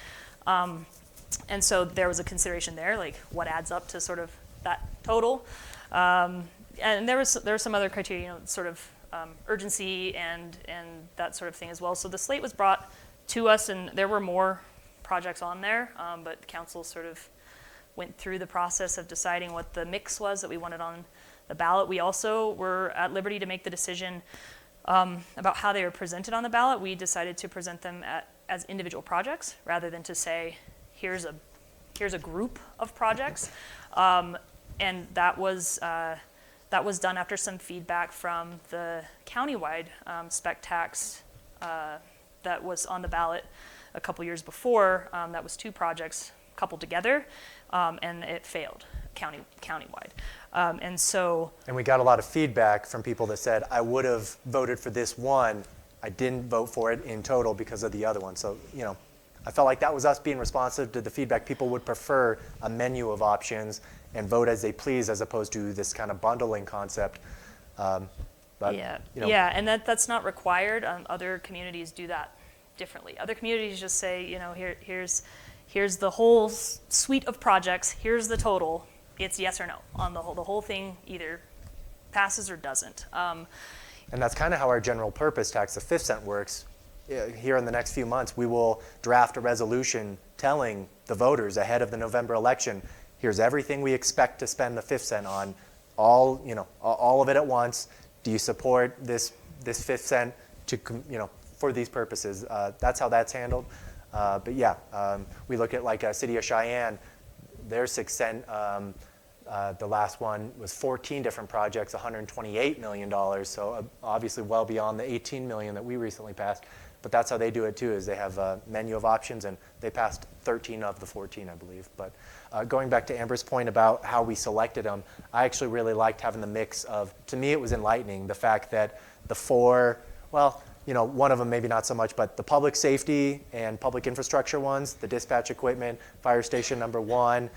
And so there was a consideration there, what adds up to sort of that total. And there was some other criteria, sort of urgency and that sort of thing as well. So the slate was brought to us, and there were more projects on there, but council sort of went through the process of deciding what the mix was that we wanted on the ballot. We also were at liberty to make the decision about how they were presented on the ballot. We decided to present them as individual projects rather than to say, here's a group of projects. And that was done after some feedback from the countywide spec tax that was on the ballot a couple years before. That was 2 projects coupled together, and it failed countywide. And we got a lot of feedback from people that said, I would have voted for this one, I didn't vote for it in total because of the other one. So, I felt like that was us being responsive to the feedback. People would prefer a menu of options and vote as they please, as opposed to this kind of bundling concept. But, yeah, and that's not required. Other communities do that differently. Other communities just say, here's the whole suite of projects, here's the total. It's yes or no on the whole thing either passes or doesn't. And that's kind of how our general purpose tax, the 5th cent, works. Here in the next few months, we will draft a resolution telling the voters ahead of the November election, here's everything we expect to spend the 5th cent on, all of it at once. Do you support this 5th cent for these purposes? That's how that's handled. But yeah, we look at City of Cheyenne, their 6th cent, the last one was 14 different projects, $128 million. So obviously well beyond the 18 million that we recently passed. but that's how they do it too, is they have a menu of options, and they passed 13 of the 14, I believe. But going back to Amber's point about how we selected them, I actually really liked having the mix of, to me it was enlightening, the fact that the four, well, you know, one of them maybe not so much, but the public safety and public infrastructure ones, the dispatch equipment, fire station number 1,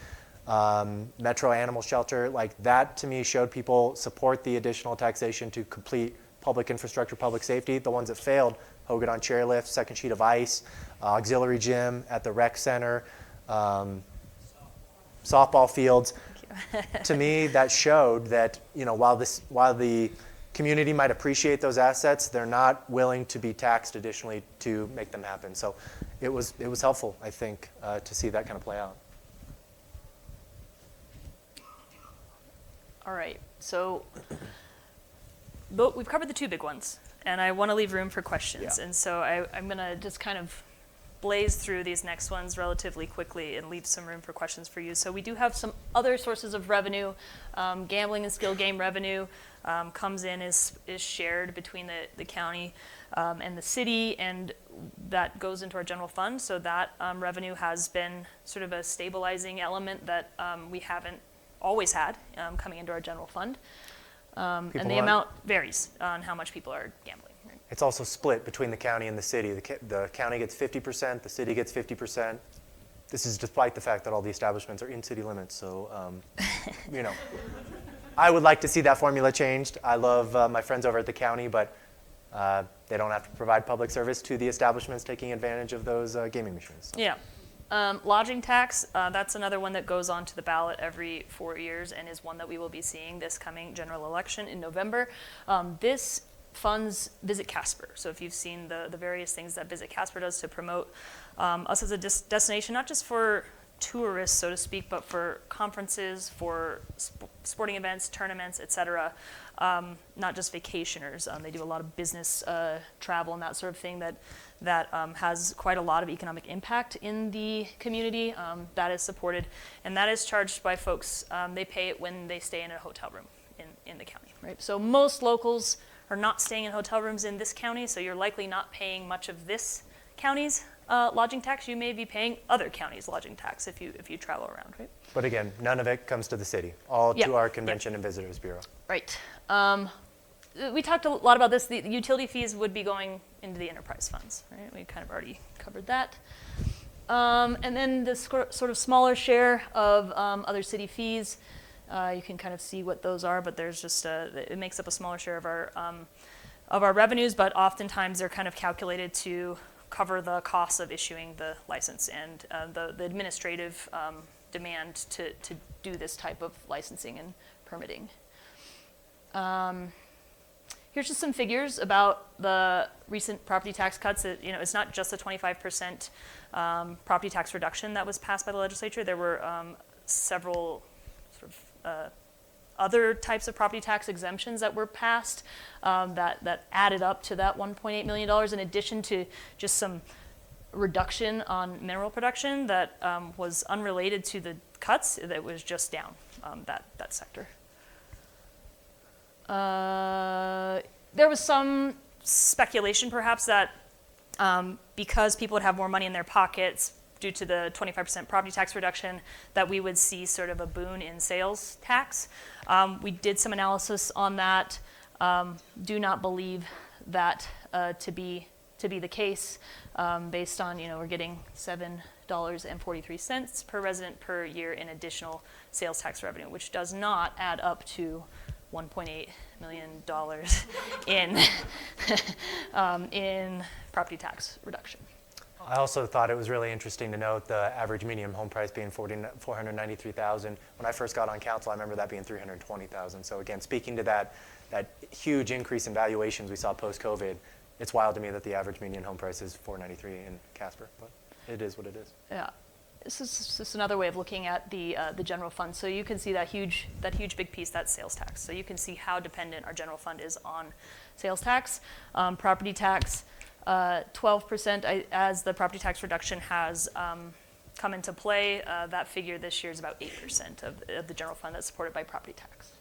Metro Animal Shelter, like that to me showed people support the additional taxation to complete public infrastructure, public safety. The ones that failed, Hogan on chairlift, second sheet of ice, auxiliary gym at the rec center, softball fields. To me, that showed that, you know, while the community might appreciate those assets, they're not willing to be taxed additionally to make them happen. So it was helpful, I think, to see that kind of play out. All right, so we've covered the two big ones, and I want to leave room for questions. Yeah. And so I'm going to just kind of blaze through these next ones relatively quickly and leave some room for questions for you. So we do have some other sources of revenue. Gambling and skill game revenue comes in, is shared between the county and the city, and that goes into our general fund. So that revenue has been sort of a stabilizing element that we haven't always had coming into our general fund. And the amount varies on how much people are gambling. Right? It's also split between the county and the city. The county gets 50%, the city gets 50%. This is despite the fact that all the establishments are in city limits. So, you know, I would like to see that formula changed. I love my friends over at the county, but they don't have to provide public service to the establishments taking advantage of those gaming machines. So. Yeah. Lodging tax, that's another one that goes on to the ballot every 4 years and is one that we will be seeing this coming general election in November. This funds Visit Casper. So if you've seen the various things that Visit Casper does to promote us as a destination, not just for tourists, so to speak, but for conferences, for sporting events, tournaments, etc. Not just vacationers. They do a lot of business travel and that sort of thing that has quite a lot of economic impact in the community. That is supported, and that is charged by folks. They pay it when they stay in a hotel room in the county, right? So most locals are not staying in hotel rooms in this county, so you're likely not paying much of this county's lodging tax. You may be paying other counties' lodging tax if you travel around, right? But again, none of it comes to the city, all to our Convention and Visitors Bureau. Right. We talked a lot about this. The utility fees would be going into the enterprise funds, right? We kind of already covered that. And then the sort of smaller share of other city fees. You can kind of see what those are, but there's just it makes up a smaller share of our revenues, but oftentimes they're kind of calculated to cover the costs of issuing the license and the administrative demand to do this type of licensing and permitting. Here's just some figures about the recent property tax cuts. It's not just the 25% property tax reduction that was passed by the legislature. There were several sort of other types of property tax exemptions that were passed that added up to that $1.8 million, in addition to just some reduction on mineral production that was unrelated to the cuts, that was just down that sector. There was some speculation perhaps that because people would have more money in their pockets due to the 25% property tax reduction, that we would see sort of a boon in sales tax. We did some analysis on that. Do not believe that to be the case, based on, we're getting $7.43 per resident per year in additional sales tax revenue, which does not add up to $1.8 million in property tax reduction. I also thought it was really interesting to note the average median home price being $493,000. When I first got on council, I remember that being $320,000. So again, speaking to that huge increase in valuations we saw post-COVID, it's wild to me that the average median home price is $493,000 in Casper, but it is what it is. Yeah. This is just another way of looking at the general fund. So you can see that huge big piece, that's sales tax. So you can see how dependent our general fund is on sales tax. Property tax, 12% as the property tax reduction has come into play. That figure this year is about 8% of the general fund that's supported by property tax.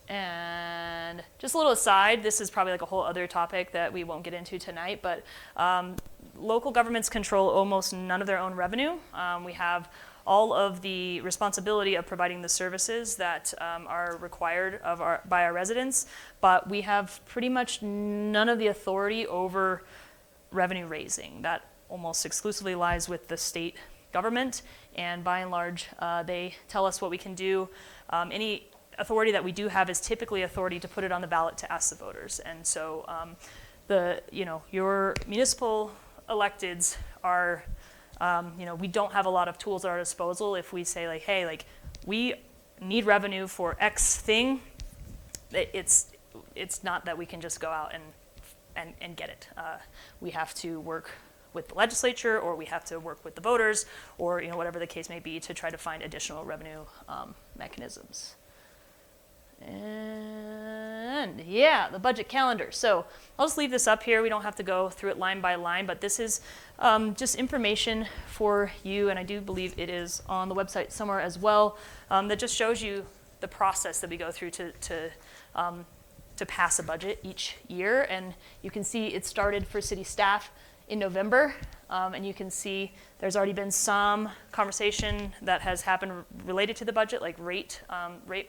And just a little aside, this is probably like a whole other topic that we won't get into tonight, but local governments control almost none of their own revenue. We have all of the responsibility of providing the services that are required by our residents, but we have pretty much none of the authority over revenue raising. That almost exclusively lies with the state government, and by and large, they tell us what we can do. Any authority that we do have is typically authority to put it on the ballot to ask the voters. And so your municipal electeds are, we don't have a lot of tools at our disposal. If we say like, hey, like we need revenue for X thing, it's not that we can just go out and get it. We have to work with the legislature, or we have to work with the voters, or whatever the case may be, to try to find additional revenue mechanisms. And yeah, the budget calendar. So I'll just leave this up here. We don't have to go through it line by line, but this is just information for you, and I do believe it is on the website somewhere as well, that just shows you the process that we go through to pass a budget each year. And you can see it started for city staff in November, and you can see there's already been some conversation that has happened related to the budget, like rate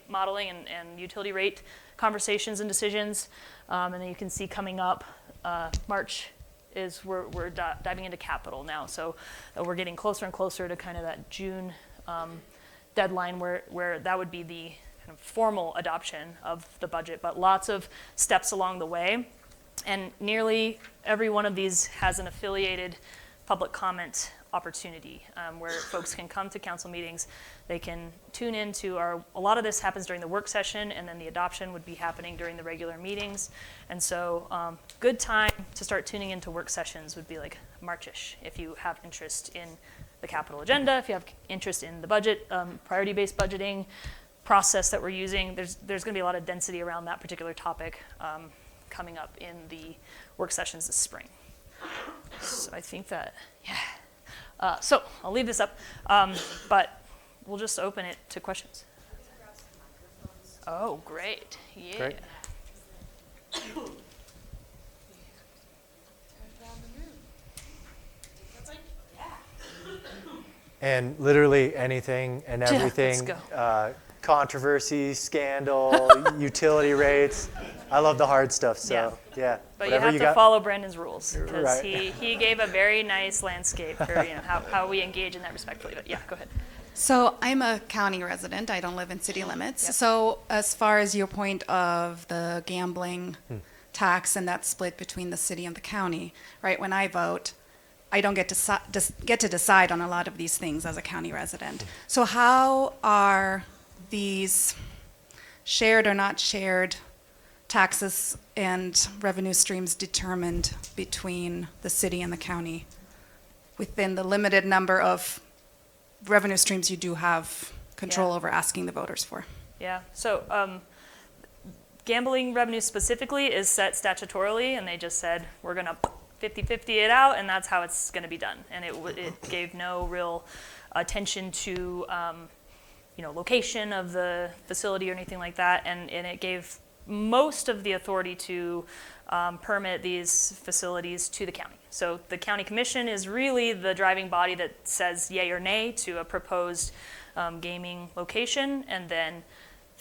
modeling and utility rate conversations and decisions. And then you can see coming up, March is we're diving into capital now. So we're getting closer and closer to kind of that June deadline where that would be the kind of formal adoption of the budget, but lots of steps along the way. And nearly every one of these has an affiliated public comment opportunity where folks can come to council meetings. They can tune into a lot of this happens during the work session, and then the adoption would be happening during the regular meetings. And so good time to start tuning into work sessions would be like March-ish if you have interest in the capital agenda, if you have interest in the budget, priority-based budgeting process that we're using. There's going to be a lot of density around that particular topic coming up in the work sessions this spring. So I think that, yeah. So I'll leave this up, but we'll just open it to questions. Oh, great. Yeah. Great. And literally anything and everything, controversy, scandal, utility rates. I love the hard stuff, so yeah. But you have to follow Brandon's rules, because he gave a very nice landscape for how we engage in that respectfully. But yeah, go ahead. So I'm a county resident. I don't live in city limits. Yep. So as far as your point of the gambling tax and that split between the city and the county, right? When I vote, I don't get to decide on a lot of these things as a county resident. So how are these shared or not shared taxes and revenue streams determined between the city and the county within the limited number of revenue streams you do have control over asking the voters for? Yeah, so gambling revenue specifically is set statutorily, and they just said we're going to 50-50 it out, and that's how it's going to be done. And it gave no real attention to location of the facility or anything like that, and it gave most of the authority to permit these facilities to the county. So the county commission is really the driving body that says yay or nay to a proposed gaming location, and then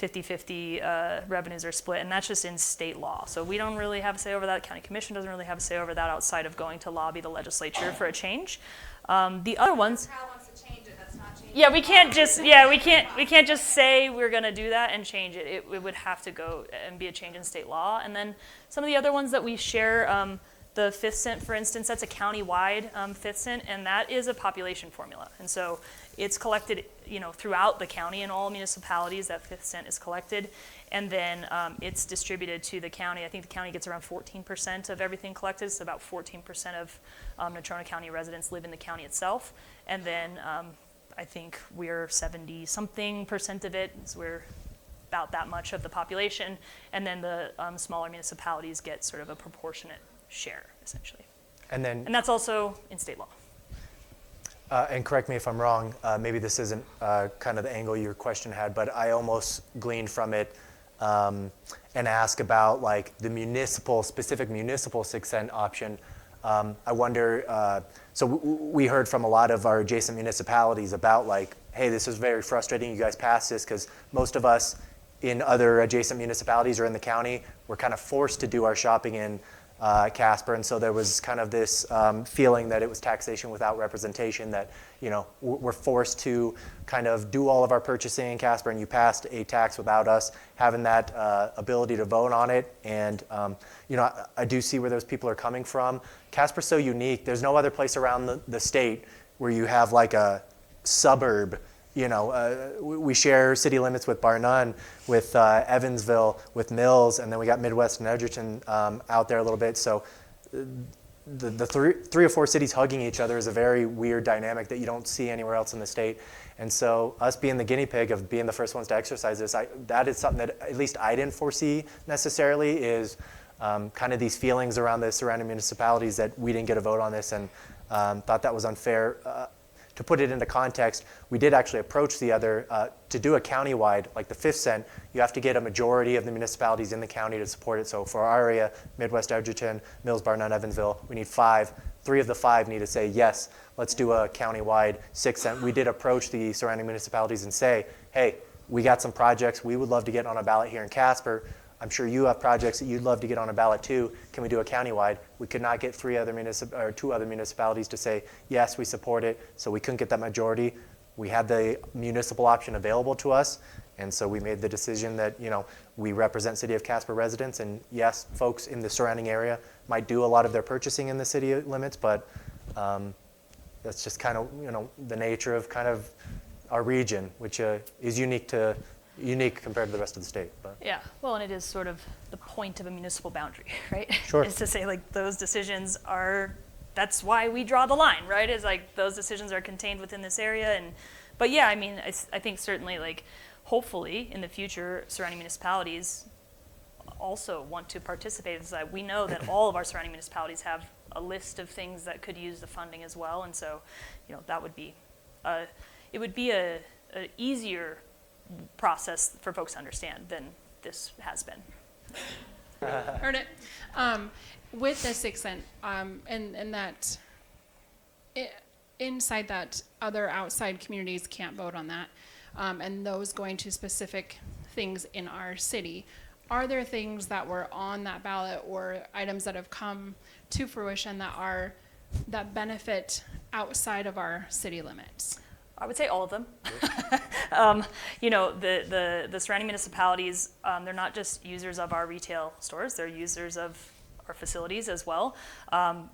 50-50 revenues are split, and that's just in state law. So we don't really have a say over that. County commission doesn't really have a say over that outside of going to lobby the legislature for a change. The other ones. Yeah, we can't just say we're going to do that and change it. It would have to go and be a change in state law. And then some of the other ones that we share, the 5th cent, for instance, that's a county-wide 5th cent, and that is a population formula. And so it's collected, throughout the county and all municipalities. That 5th cent is collected, and then it's distributed to the county. I think the county gets around 14% of everything collected. So about 14% of Natrona County residents live in the county itself, and then I think we're 70-something% of it, so we're about that much of the population, and then the smaller municipalities get sort of a proportionate share, essentially. And that's also in state law. And correct me if I'm wrong, maybe this isn't kind of the angle your question had, but I almost gleaned from it and ask about like the specific municipal 6 cent option. I wonder, so we heard from a lot of our adjacent municipalities about like, hey, this is very frustrating, you guys passed this, because most of us in other adjacent municipalities or in the county, we're kind of forced to do our shopping in Casper, and so there was kind of this feeling that it was taxation without representation, that we're forced to kind of do all of our purchasing in Casper, and you passed a tax without us having that ability to vote on it. And I do see where those people are coming from. Casper's so unique. There's no other place around the state where you have like a suburb. We share city limits with Bar None, with Evansville, with Mills, and then we got Midwest and Edgerton out there a little bit. So the three or four cities hugging each other is a very weird dynamic that you don't see anywhere else in the state. And so us being the guinea pig of being the first ones to exercise this, that is something that at least I didn't foresee necessarily, is kind of these feelings around the surrounding municipalities that we didn't get a vote on this, and thought that was unfair. To put it into context, we did actually approach the other, to do a countywide, like the 5th cent, you have to get a majority of the municipalities in the county to support it. So for our area, Midwest Edgerton, Mills, Bar None, Evansville, we need 5. 3 of the 5 need to say, yes, let's do a countywide 6 cent. We did approach the surrounding municipalities and say, hey, we got some projects we would love to get on a ballot here in Casper. I'm sure you have projects that you'd love to get on a ballot too. Can we do a countywide? We could not get 2 other municipalities to say, yes, we support it, so we couldn't get that majority. We had the municipal option available to us, and so we made the decision that we represent City of Casper residents, and yes, folks in the surrounding area might do a lot of their purchasing in the city limits, but that's just kind of the nature of kind of our region, which is unique compared to the rest of the state. But. Yeah, well, and it is sort of the point of a municipal boundary, right? Sure. Is to say like those decisions that's why we draw the line, right? Is like those decisions are contained within this area. But yeah, I mean, I think certainly like hopefully in the future surrounding municipalities also want to participate. It's like we know that all of our surrounding municipalities have a list of things that could use the funding as well. And so, that would be, it would be a easier process for folks to understand than this has been. Heard it. With the 6 cent, and that inside that other outside communities can't vote on that, and those going to specific things in our city, are there things that were on that ballot or items that have come to fruition that benefit outside of our city limits? I would say all of them. The surrounding municipalities, they're not just users of our retail stores, they're users of our facilities as well.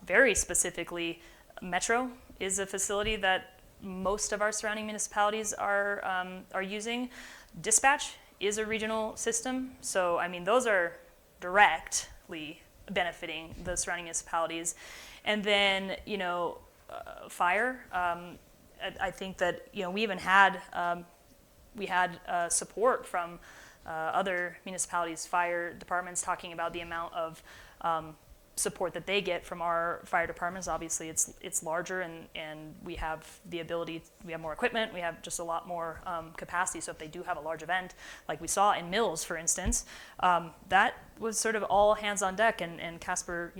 Very specifically, Metro is a facility that most of our surrounding municipalities are using. Dispatch is a regional system, so I mean those are directly benefiting the surrounding municipalities. And then fire. I think that we even had support from other municipalities' fire departments talking about the amount of support that they get from our fire departments. Obviously, it's larger, and we have the ability. We have more equipment. We have just a lot more capacity. So if they do have a large event, like we saw in Mills, for instance, that was sort of all hands on deck, and Casper,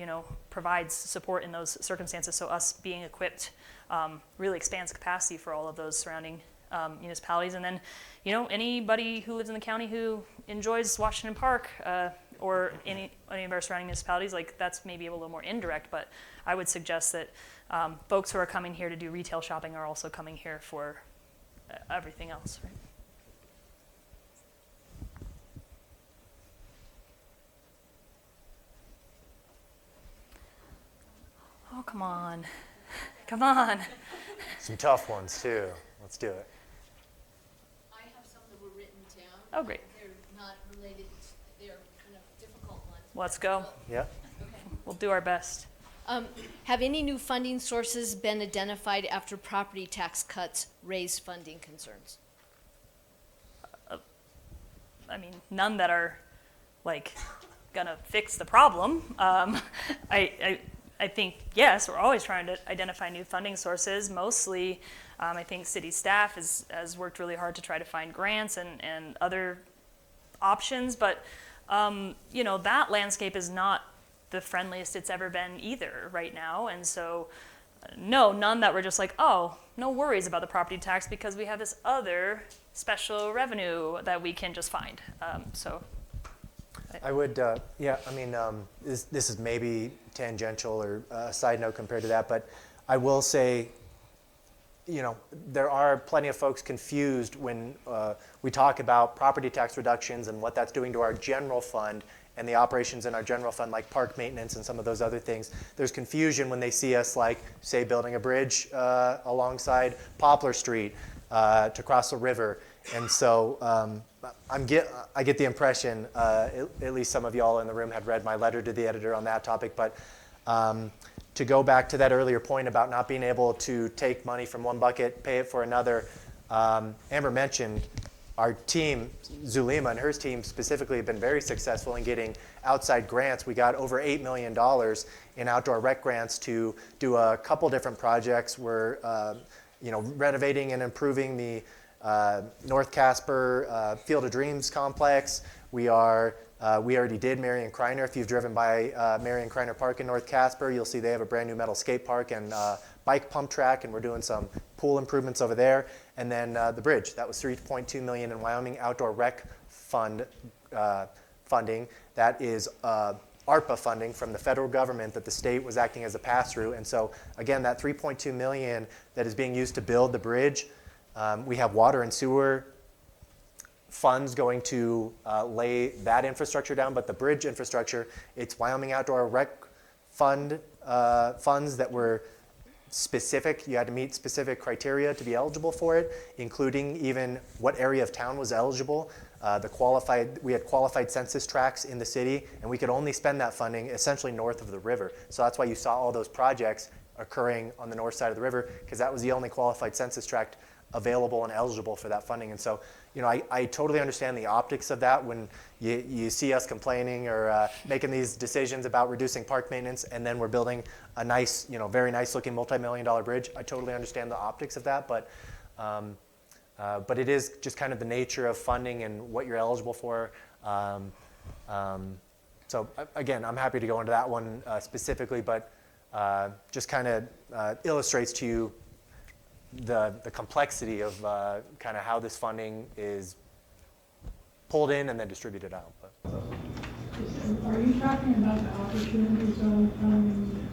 provides support in those circumstances. So us being equipped really expands capacity for all of those surrounding municipalities. And then, anybody who lives in the county who enjoys Washington Park or any of our surrounding municipalities, like that's maybe a little more indirect, but I would suggest that folks who are coming here to do retail shopping are also coming here for everything else, right? Oh, come on. Come on. Some tough ones too. Let's do it. I have some that were written down. Oh, great. They're not related, they're kind of difficult ones. Let's go. Yeah. Okay. We'll do our best. Have any new funding sources been identified after property tax cuts raised funding concerns? I mean, none that are like gonna fix the problem. I think, yes, we're always trying to identify new funding sources. Mostly, I think city staff has worked really hard to try to find grants and other options, but that landscape is not the friendliest it's ever been either right now. And so, no, none that we're just like, oh, no worries about the property tax because we have this other special revenue that we can just find. I would, this is maybe tangential or a side note compared to that, but I will say, there are plenty of folks confused when we talk about property tax reductions and what that's doing to our general fund and the operations in our general fund, like park maintenance and some of those other things. There's confusion when they see us, like, say, building a bridge alongside Poplar Street to cross the river. And so I get the impression, at least some of y'all in the room had read my letter to the editor on that topic, but to go back to that earlier point about not being able to take money from one bucket, pay it for another, Amber mentioned our team, Zulima and her team specifically, have been very successful in getting outside grants. We got over $8 million in outdoor rec grants to do a couple different projects. We're renovating and improving the North Casper Field of Dreams complex. We already did Marion Kreiner. If you've driven by Marion Kreiner Park in North Casper, you'll see they have a brand new metal skate park and bike pump track, and we're doing some pool improvements over there. And then the bridge, that was $3.2 million in Wyoming Outdoor Rec Fund funding. That is ARPA funding from the federal government that the state was acting as a pass-through. And so again, that $3.2 million that is being used to build the bridge, we have water and sewer funds going to lay that infrastructure down, but the bridge infrastructure, it's Wyoming Outdoor Rec Fund funds that were specific. You had to meet specific criteria to be eligible for it, including even what area of town was eligible. We had qualified census tracts in the city, and we could only spend that funding essentially north of the river. So that's why you saw all those projects occurring on the north side of the river, because that was the only qualified census tract available and eligible for that funding. And so, I totally understand the optics of that when you see us complaining or making these decisions about reducing park maintenance, and then we're building a nice, very nice looking multi-million-dollar bridge. I totally understand the optics of that, but it is just kind of the nature of funding and what you're eligible for. So again, I'm happy to go into that one specifically, but just kind of illustrates to you the complexity of kind of how this funding is pulled in and then distributed out. Are you talking about the opportunity zone funding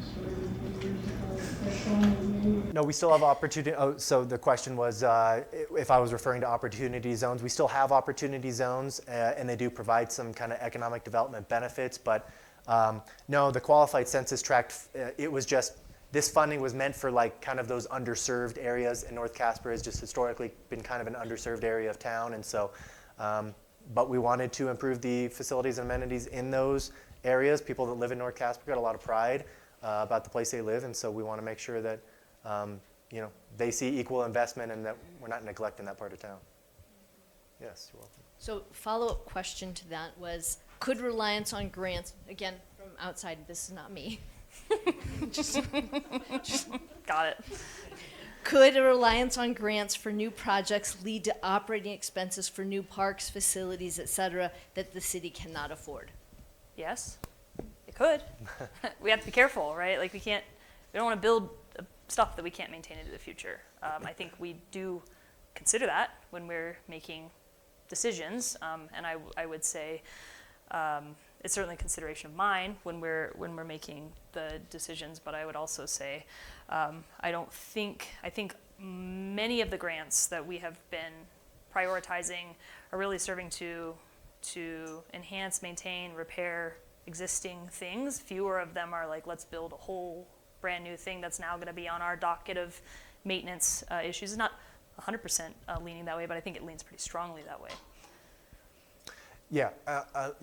No, we still have opportunity. Oh, so the question was if I was referring to opportunity zones. We still have opportunity zones, and they do provide some kind of economic development benefits. But no, the qualified census tract, it was just, this funding was meant for like kind of those underserved areas, and North Casper has just historically been kind of an underserved area of town. And so, but we wanted to improve the facilities and amenities in those areas. People that live in North Casper got a lot of pride about the place they live, and so we want to make sure that they see equal investment and that we're not neglecting that part of town. Yes, you're welcome. So follow-up question to that was, could reliance on grants, again, from outside, this is not me. just Got it. Could a reliance on grants for new projects lead to operating expenses for new parks, facilities, et cetera, that the city cannot afford? Yes, it could. We have to be careful, right? Like we don't want to build stuff that we can't maintain into the future. I think we do consider that when we're making decisions, and I would say it's certainly a consideration of mine when we're making the decisions. But I would also say I think many of the grants that we have been prioritizing are really serving to enhance, maintain, repair existing things. Fewer of them are like, let's build a whole brand new thing that's now going to be on our docket of maintenance issues. It's not 100% leaning that way, but I think it leans pretty strongly that way. Yeah,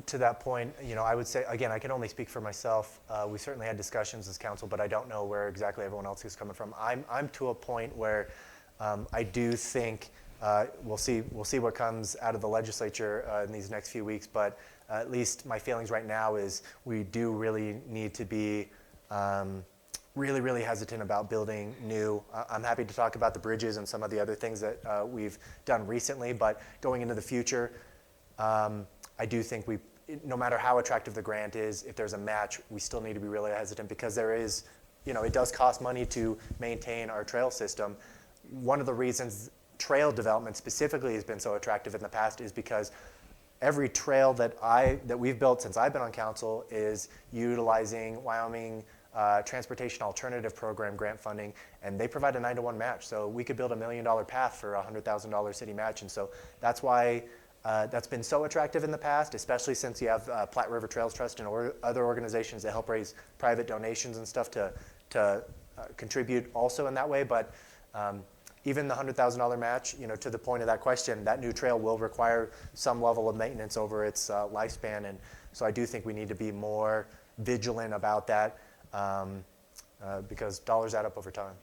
to that point, I would say, again, I can only speak for myself. We certainly had discussions as council, but I don't know where exactly everyone else is coming from. I'm to a point where I do think we'll see what comes out of the legislature in these next few weeks, but at least my feelings right now is we do really need to be really, really hesitant about building new. I'm happy to talk about the bridges and some of the other things that we've done recently, but going into the future, I do think no matter how attractive the grant is, if there's a match, we still need to be really hesitant because there is, it does cost money to maintain our trail system. One of the reasons trail development specifically has been so attractive in the past is because every trail that we've built since I've been on council is utilizing Wyoming Transportation Alternative Program grant funding, and they provide a 9-to-1 match. So we could build $1 million path for a $100,000 city match, and so that's why that's been so attractive in the past, especially since you have Platte River Trails Trust and other organizations that help raise private donations and stuff to contribute also in that way. But even the $100,000 match, to the point of that question, that new trail will require some level of maintenance over its lifespan, and so I do think we need to be more vigilant about that because dollars add up over time.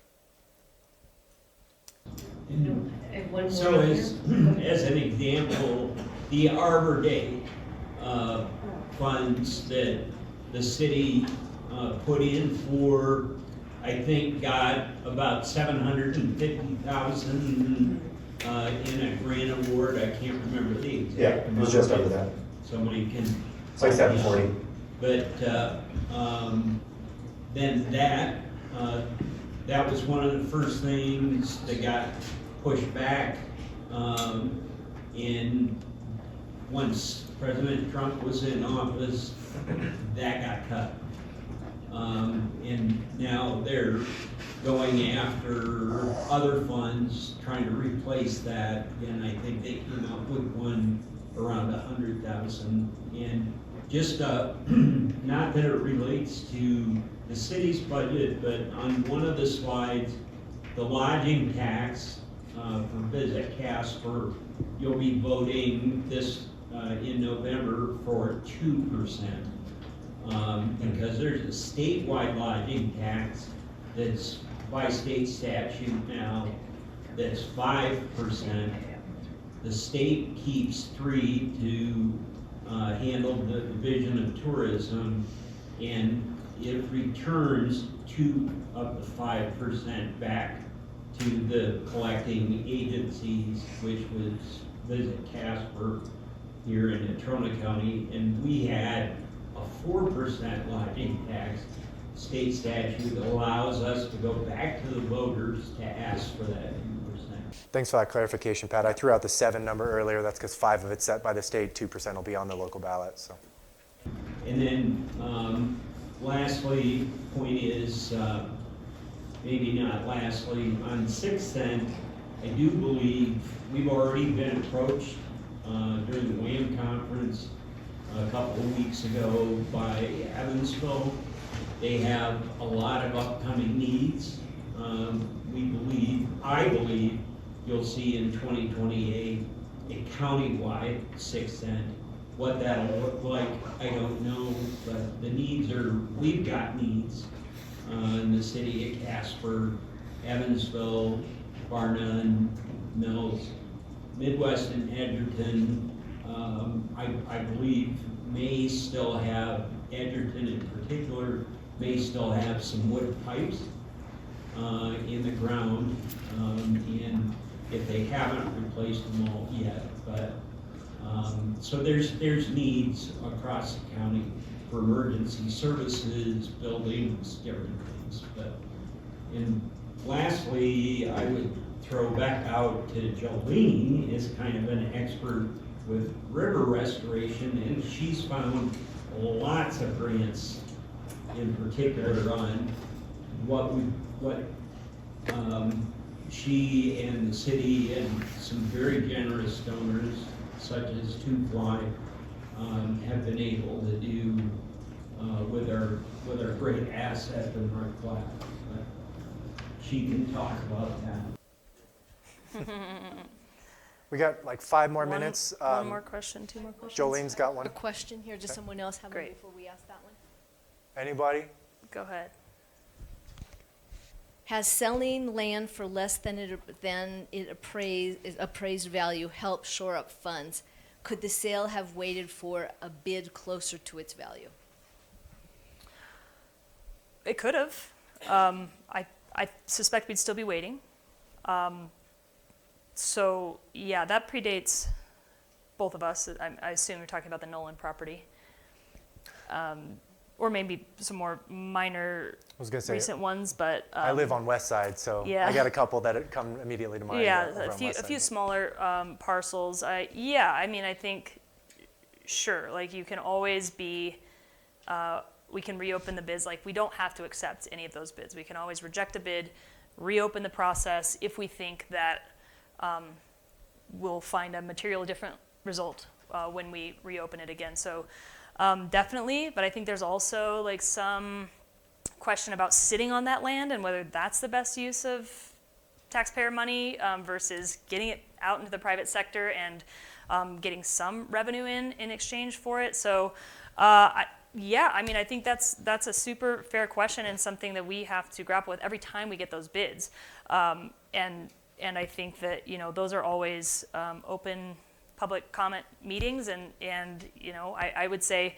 So as an example, the Arbor Day funds that the city put in for, I think, got about $750,000 in a grant award. I can't remember the exact amount. Yeah, it was just over that. Somebody can. It's like 740. But then that was one of the first things that got pushed back. And once President Trump was in office, that got cut. And now they're going after other funds, trying to replace that. And I think they came out with one around 100,000. And just not that it relates to the city's budget, but on one of the slides, the lodging tax for Visit Casper, you'll be voting this in November for 2%. Because there's a statewide lodging tax that's by state statute now that's 5%. The state keeps 3% to handle the Division of Tourism, and it returns 2 of the 5% back to the collecting agencies, which was Visit Casper here in Natrona County, and we had a 4% lodging tax. State statute allows us to go back to the voters to ask for that 2%. Thanks for that clarification, Pat. I threw out the 7 number earlier. That's because 5 of it's set by the state, 2% will be on the local ballot. So. And then lastly, point is, maybe not lastly, on 6th Cent, I do believe we've already been approached during the WAM conference a couple of weeks ago by Evansville. They have a lot of upcoming needs. I believe you'll see in 2028 a countywide 6th Cent. What that'll look like, I don't know, but the needs are, we've got needs in the city of Casper, Evansville, Barnum, Mills, Midwest and Edgerton. I believe may still have, Edgerton in particular, may still have some wood pipes in the ground, and if they haven't replaced them all yet. But so there's needs across the county for emergency services, buildings, different things. And lastly, I would throw back out to Jolene as kind of an expert with river restoration, and she's found lots of grants, in particular on what she and the city and some very generous donors, such as Two Fly, have been able to do with our great asset, the North Platte. But she can talk about that. We got like 5 more minutes. One more question, 2 more questions. Jolene's got one. A question here. Does someone else have one Great. before we ask that one? Anybody? Go ahead. Has selling land for less than it appraised value helped shore up funds? Could the sale have waited for a bid closer to its value? It could have. I suspect we'd still be waiting. So yeah, that predates both of us, I assume you're talking about the Nolan property. Or maybe some more minor I was gonna say, recent ones, but. I live on West Side, so yeah. I got a couple that come immediately to mind. Yeah, over on West a few Side. smaller parcels. Yeah, I mean, I think, sure, like you can always be, we can reopen the bids. Like we don't have to accept any of those bids. We can always reject a bid, reopen the process if we think that we'll find a materially different result when we reopen it again. So definitely, but I think there's also like some question about sitting on that land and whether that's the best use of taxpayer money versus getting it out into the private sector and getting some revenue in exchange for it. So yeah, I mean, I think that's a super fair question and something that we have to grapple with every time we get those bids. And I think that, you know, those are always open public comment meetings, and you know, I would say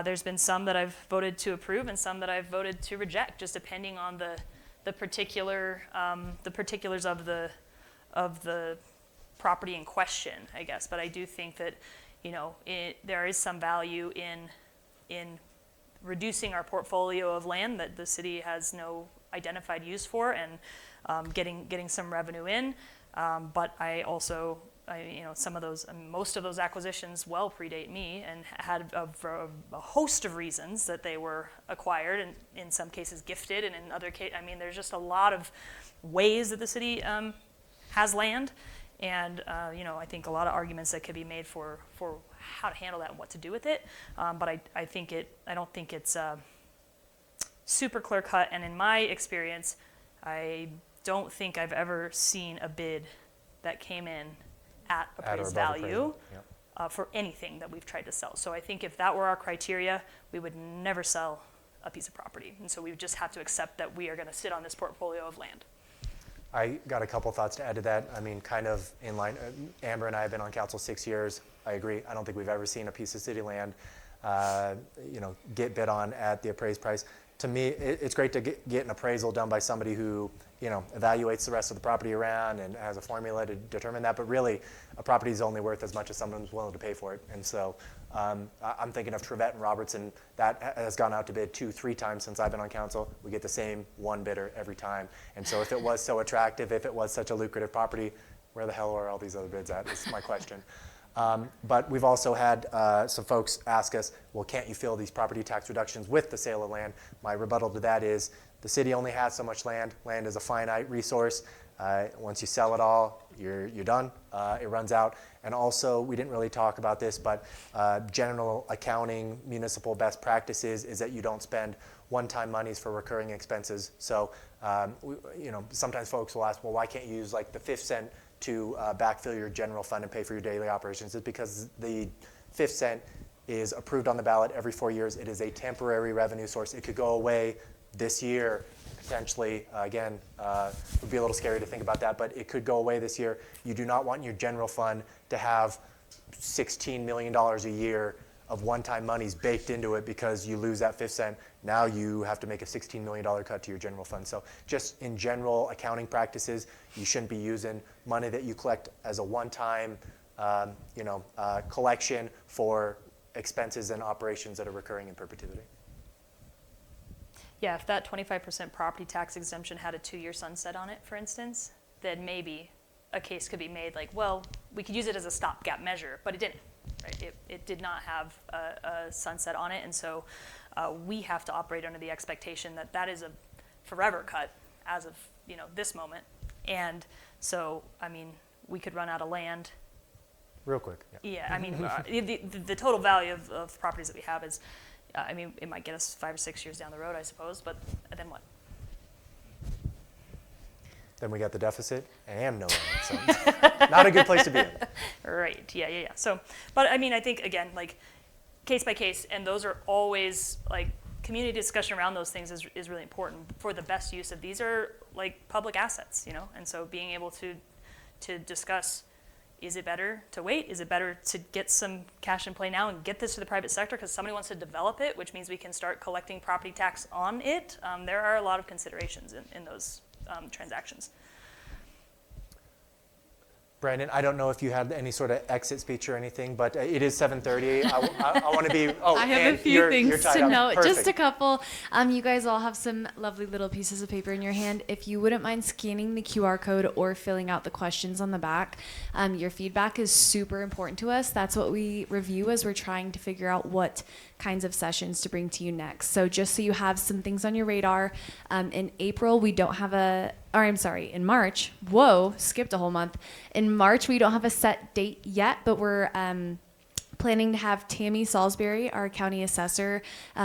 there's been some that I've voted to approve and some that I've voted to reject, just depending on the particulars of the property in question, I guess. But I do think that, you know, there is some value in reducing our portfolio of land that the city has no identified use for, and getting some revenue in. But I also, you know, most of those acquisitions well predate me and had a host of reasons that they were acquired, and in some cases gifted, and in other cases, I mean, there's just a lot of ways that the city has land, and you know, I think a lot of arguments that could be made for how to handle that and what to do with it. But I don't think it's super clear cut, and in my experience, I don't think I've ever seen a bid that came in at appraised value for anything that we've tried to sell. So I think if that were our criteria, we would never sell a piece of property. And so we would just have to accept that we are going to sit on this portfolio of land. I got a couple thoughts to add to that. I mean, kind of in line, Amber and I have been on council 6 years. I agree. I don't think we've ever seen a piece of city land, you know, get bid on at the appraised price. To me, it's great to get an appraisal done by somebody who, you know, evaluates the rest of the property around and has a formula to determine that. But really, a property is only worth as much as someone's willing to pay for it. And so I'm thinking of Trevette and Robertson. That has gone out to bid 2-3 times since I've been on council. We get the same one bidder every time. And so if it was so attractive, if it was such a lucrative property, where the hell are all these other bids at, is my question. But we've also had some folks ask us, well, can't you fill these property tax reductions with the sale of land? My rebuttal to that is the city only has so much land. Land is a finite resource. Once you sell it all, you're done. It runs out. And also, we didn't really talk about this, but general accounting, municipal best practices is that you don't spend one-time monies for recurring expenses. So, you know, sometimes folks will ask, well, why can't you use like the 5th cent to backfill your general fund and pay for your daily operations? It's because the 5th cent is approved on the ballot every 4 years. It is a temporary revenue source. It could go away this year, potentially. Again, it would be a little scary to think about that, but it could go away this year. You do not want your general fund to have $16 million a year of one-time monies baked into it because you lose that 5th cent. Now you have to make a $16 million cut to your general fund. So just in general accounting practices, you shouldn't be using money that you collect as a one-time collection for expenses and operations that are recurring in perpetuity. Yeah, if that 25% property tax exemption had a 2-year sunset on it, for instance, then maybe a case could be made like, well, we could use it as a stopgap measure, but it didn't. Right? It did not have a sunset on it, and so we have to operate under the expectation that that is a forever cut as of this moment. And so, I mean, we could run out of land. Real quick. Yeah, I mean, the total value of properties that we have is, I mean, it might get us 5 or 6 years down the road, I suppose, but then what? Then we got the deficit and no land, so not a good place to be in. Right, yeah. So, but I mean, I think, again, like, case by case, and those are always, like, community discussion around those things is really important for the best use of, these are, like, public assets, and so being able to discuss, is it better to wait? Is it better to get some cash in play now and get this to the private sector because somebody wants to develop it, which means we can start collecting property tax on it? There are a lot of considerations in those transactions. Brandon, I don't know if you had any sort of exit speech or anything, but it is 7:30. I want to be. Oh, I have and a few you're things tied to up. note. Perfect. Just a couple. You guys all have some lovely little pieces of paper in your hand. If you wouldn't mind scanning the QR code or filling out the questions on the back, your feedback is super important to us. That's what we review as we're trying to figure out what kinds of sessions to bring to you next. So just so you have some things on your radar, in April we don't have in March, whoa, skipped a whole month. In March, we don't have a set date yet, but we're planning to have Tammy Salisbury, our county assessor,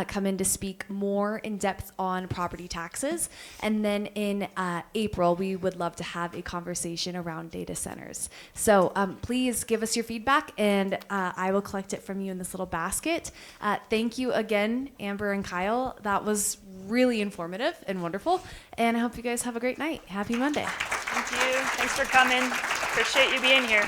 come in to speak more in depth on property taxes. And then in April, we would love to have a conversation around data centers. So please give us your feedback, and I will collect it from you in this little basket. Thank you again, Amber and Kyle. That was really informative and wonderful. And I hope you guys have a great night. Happy Monday. Thank you. Thanks for coming. Appreciate you being here.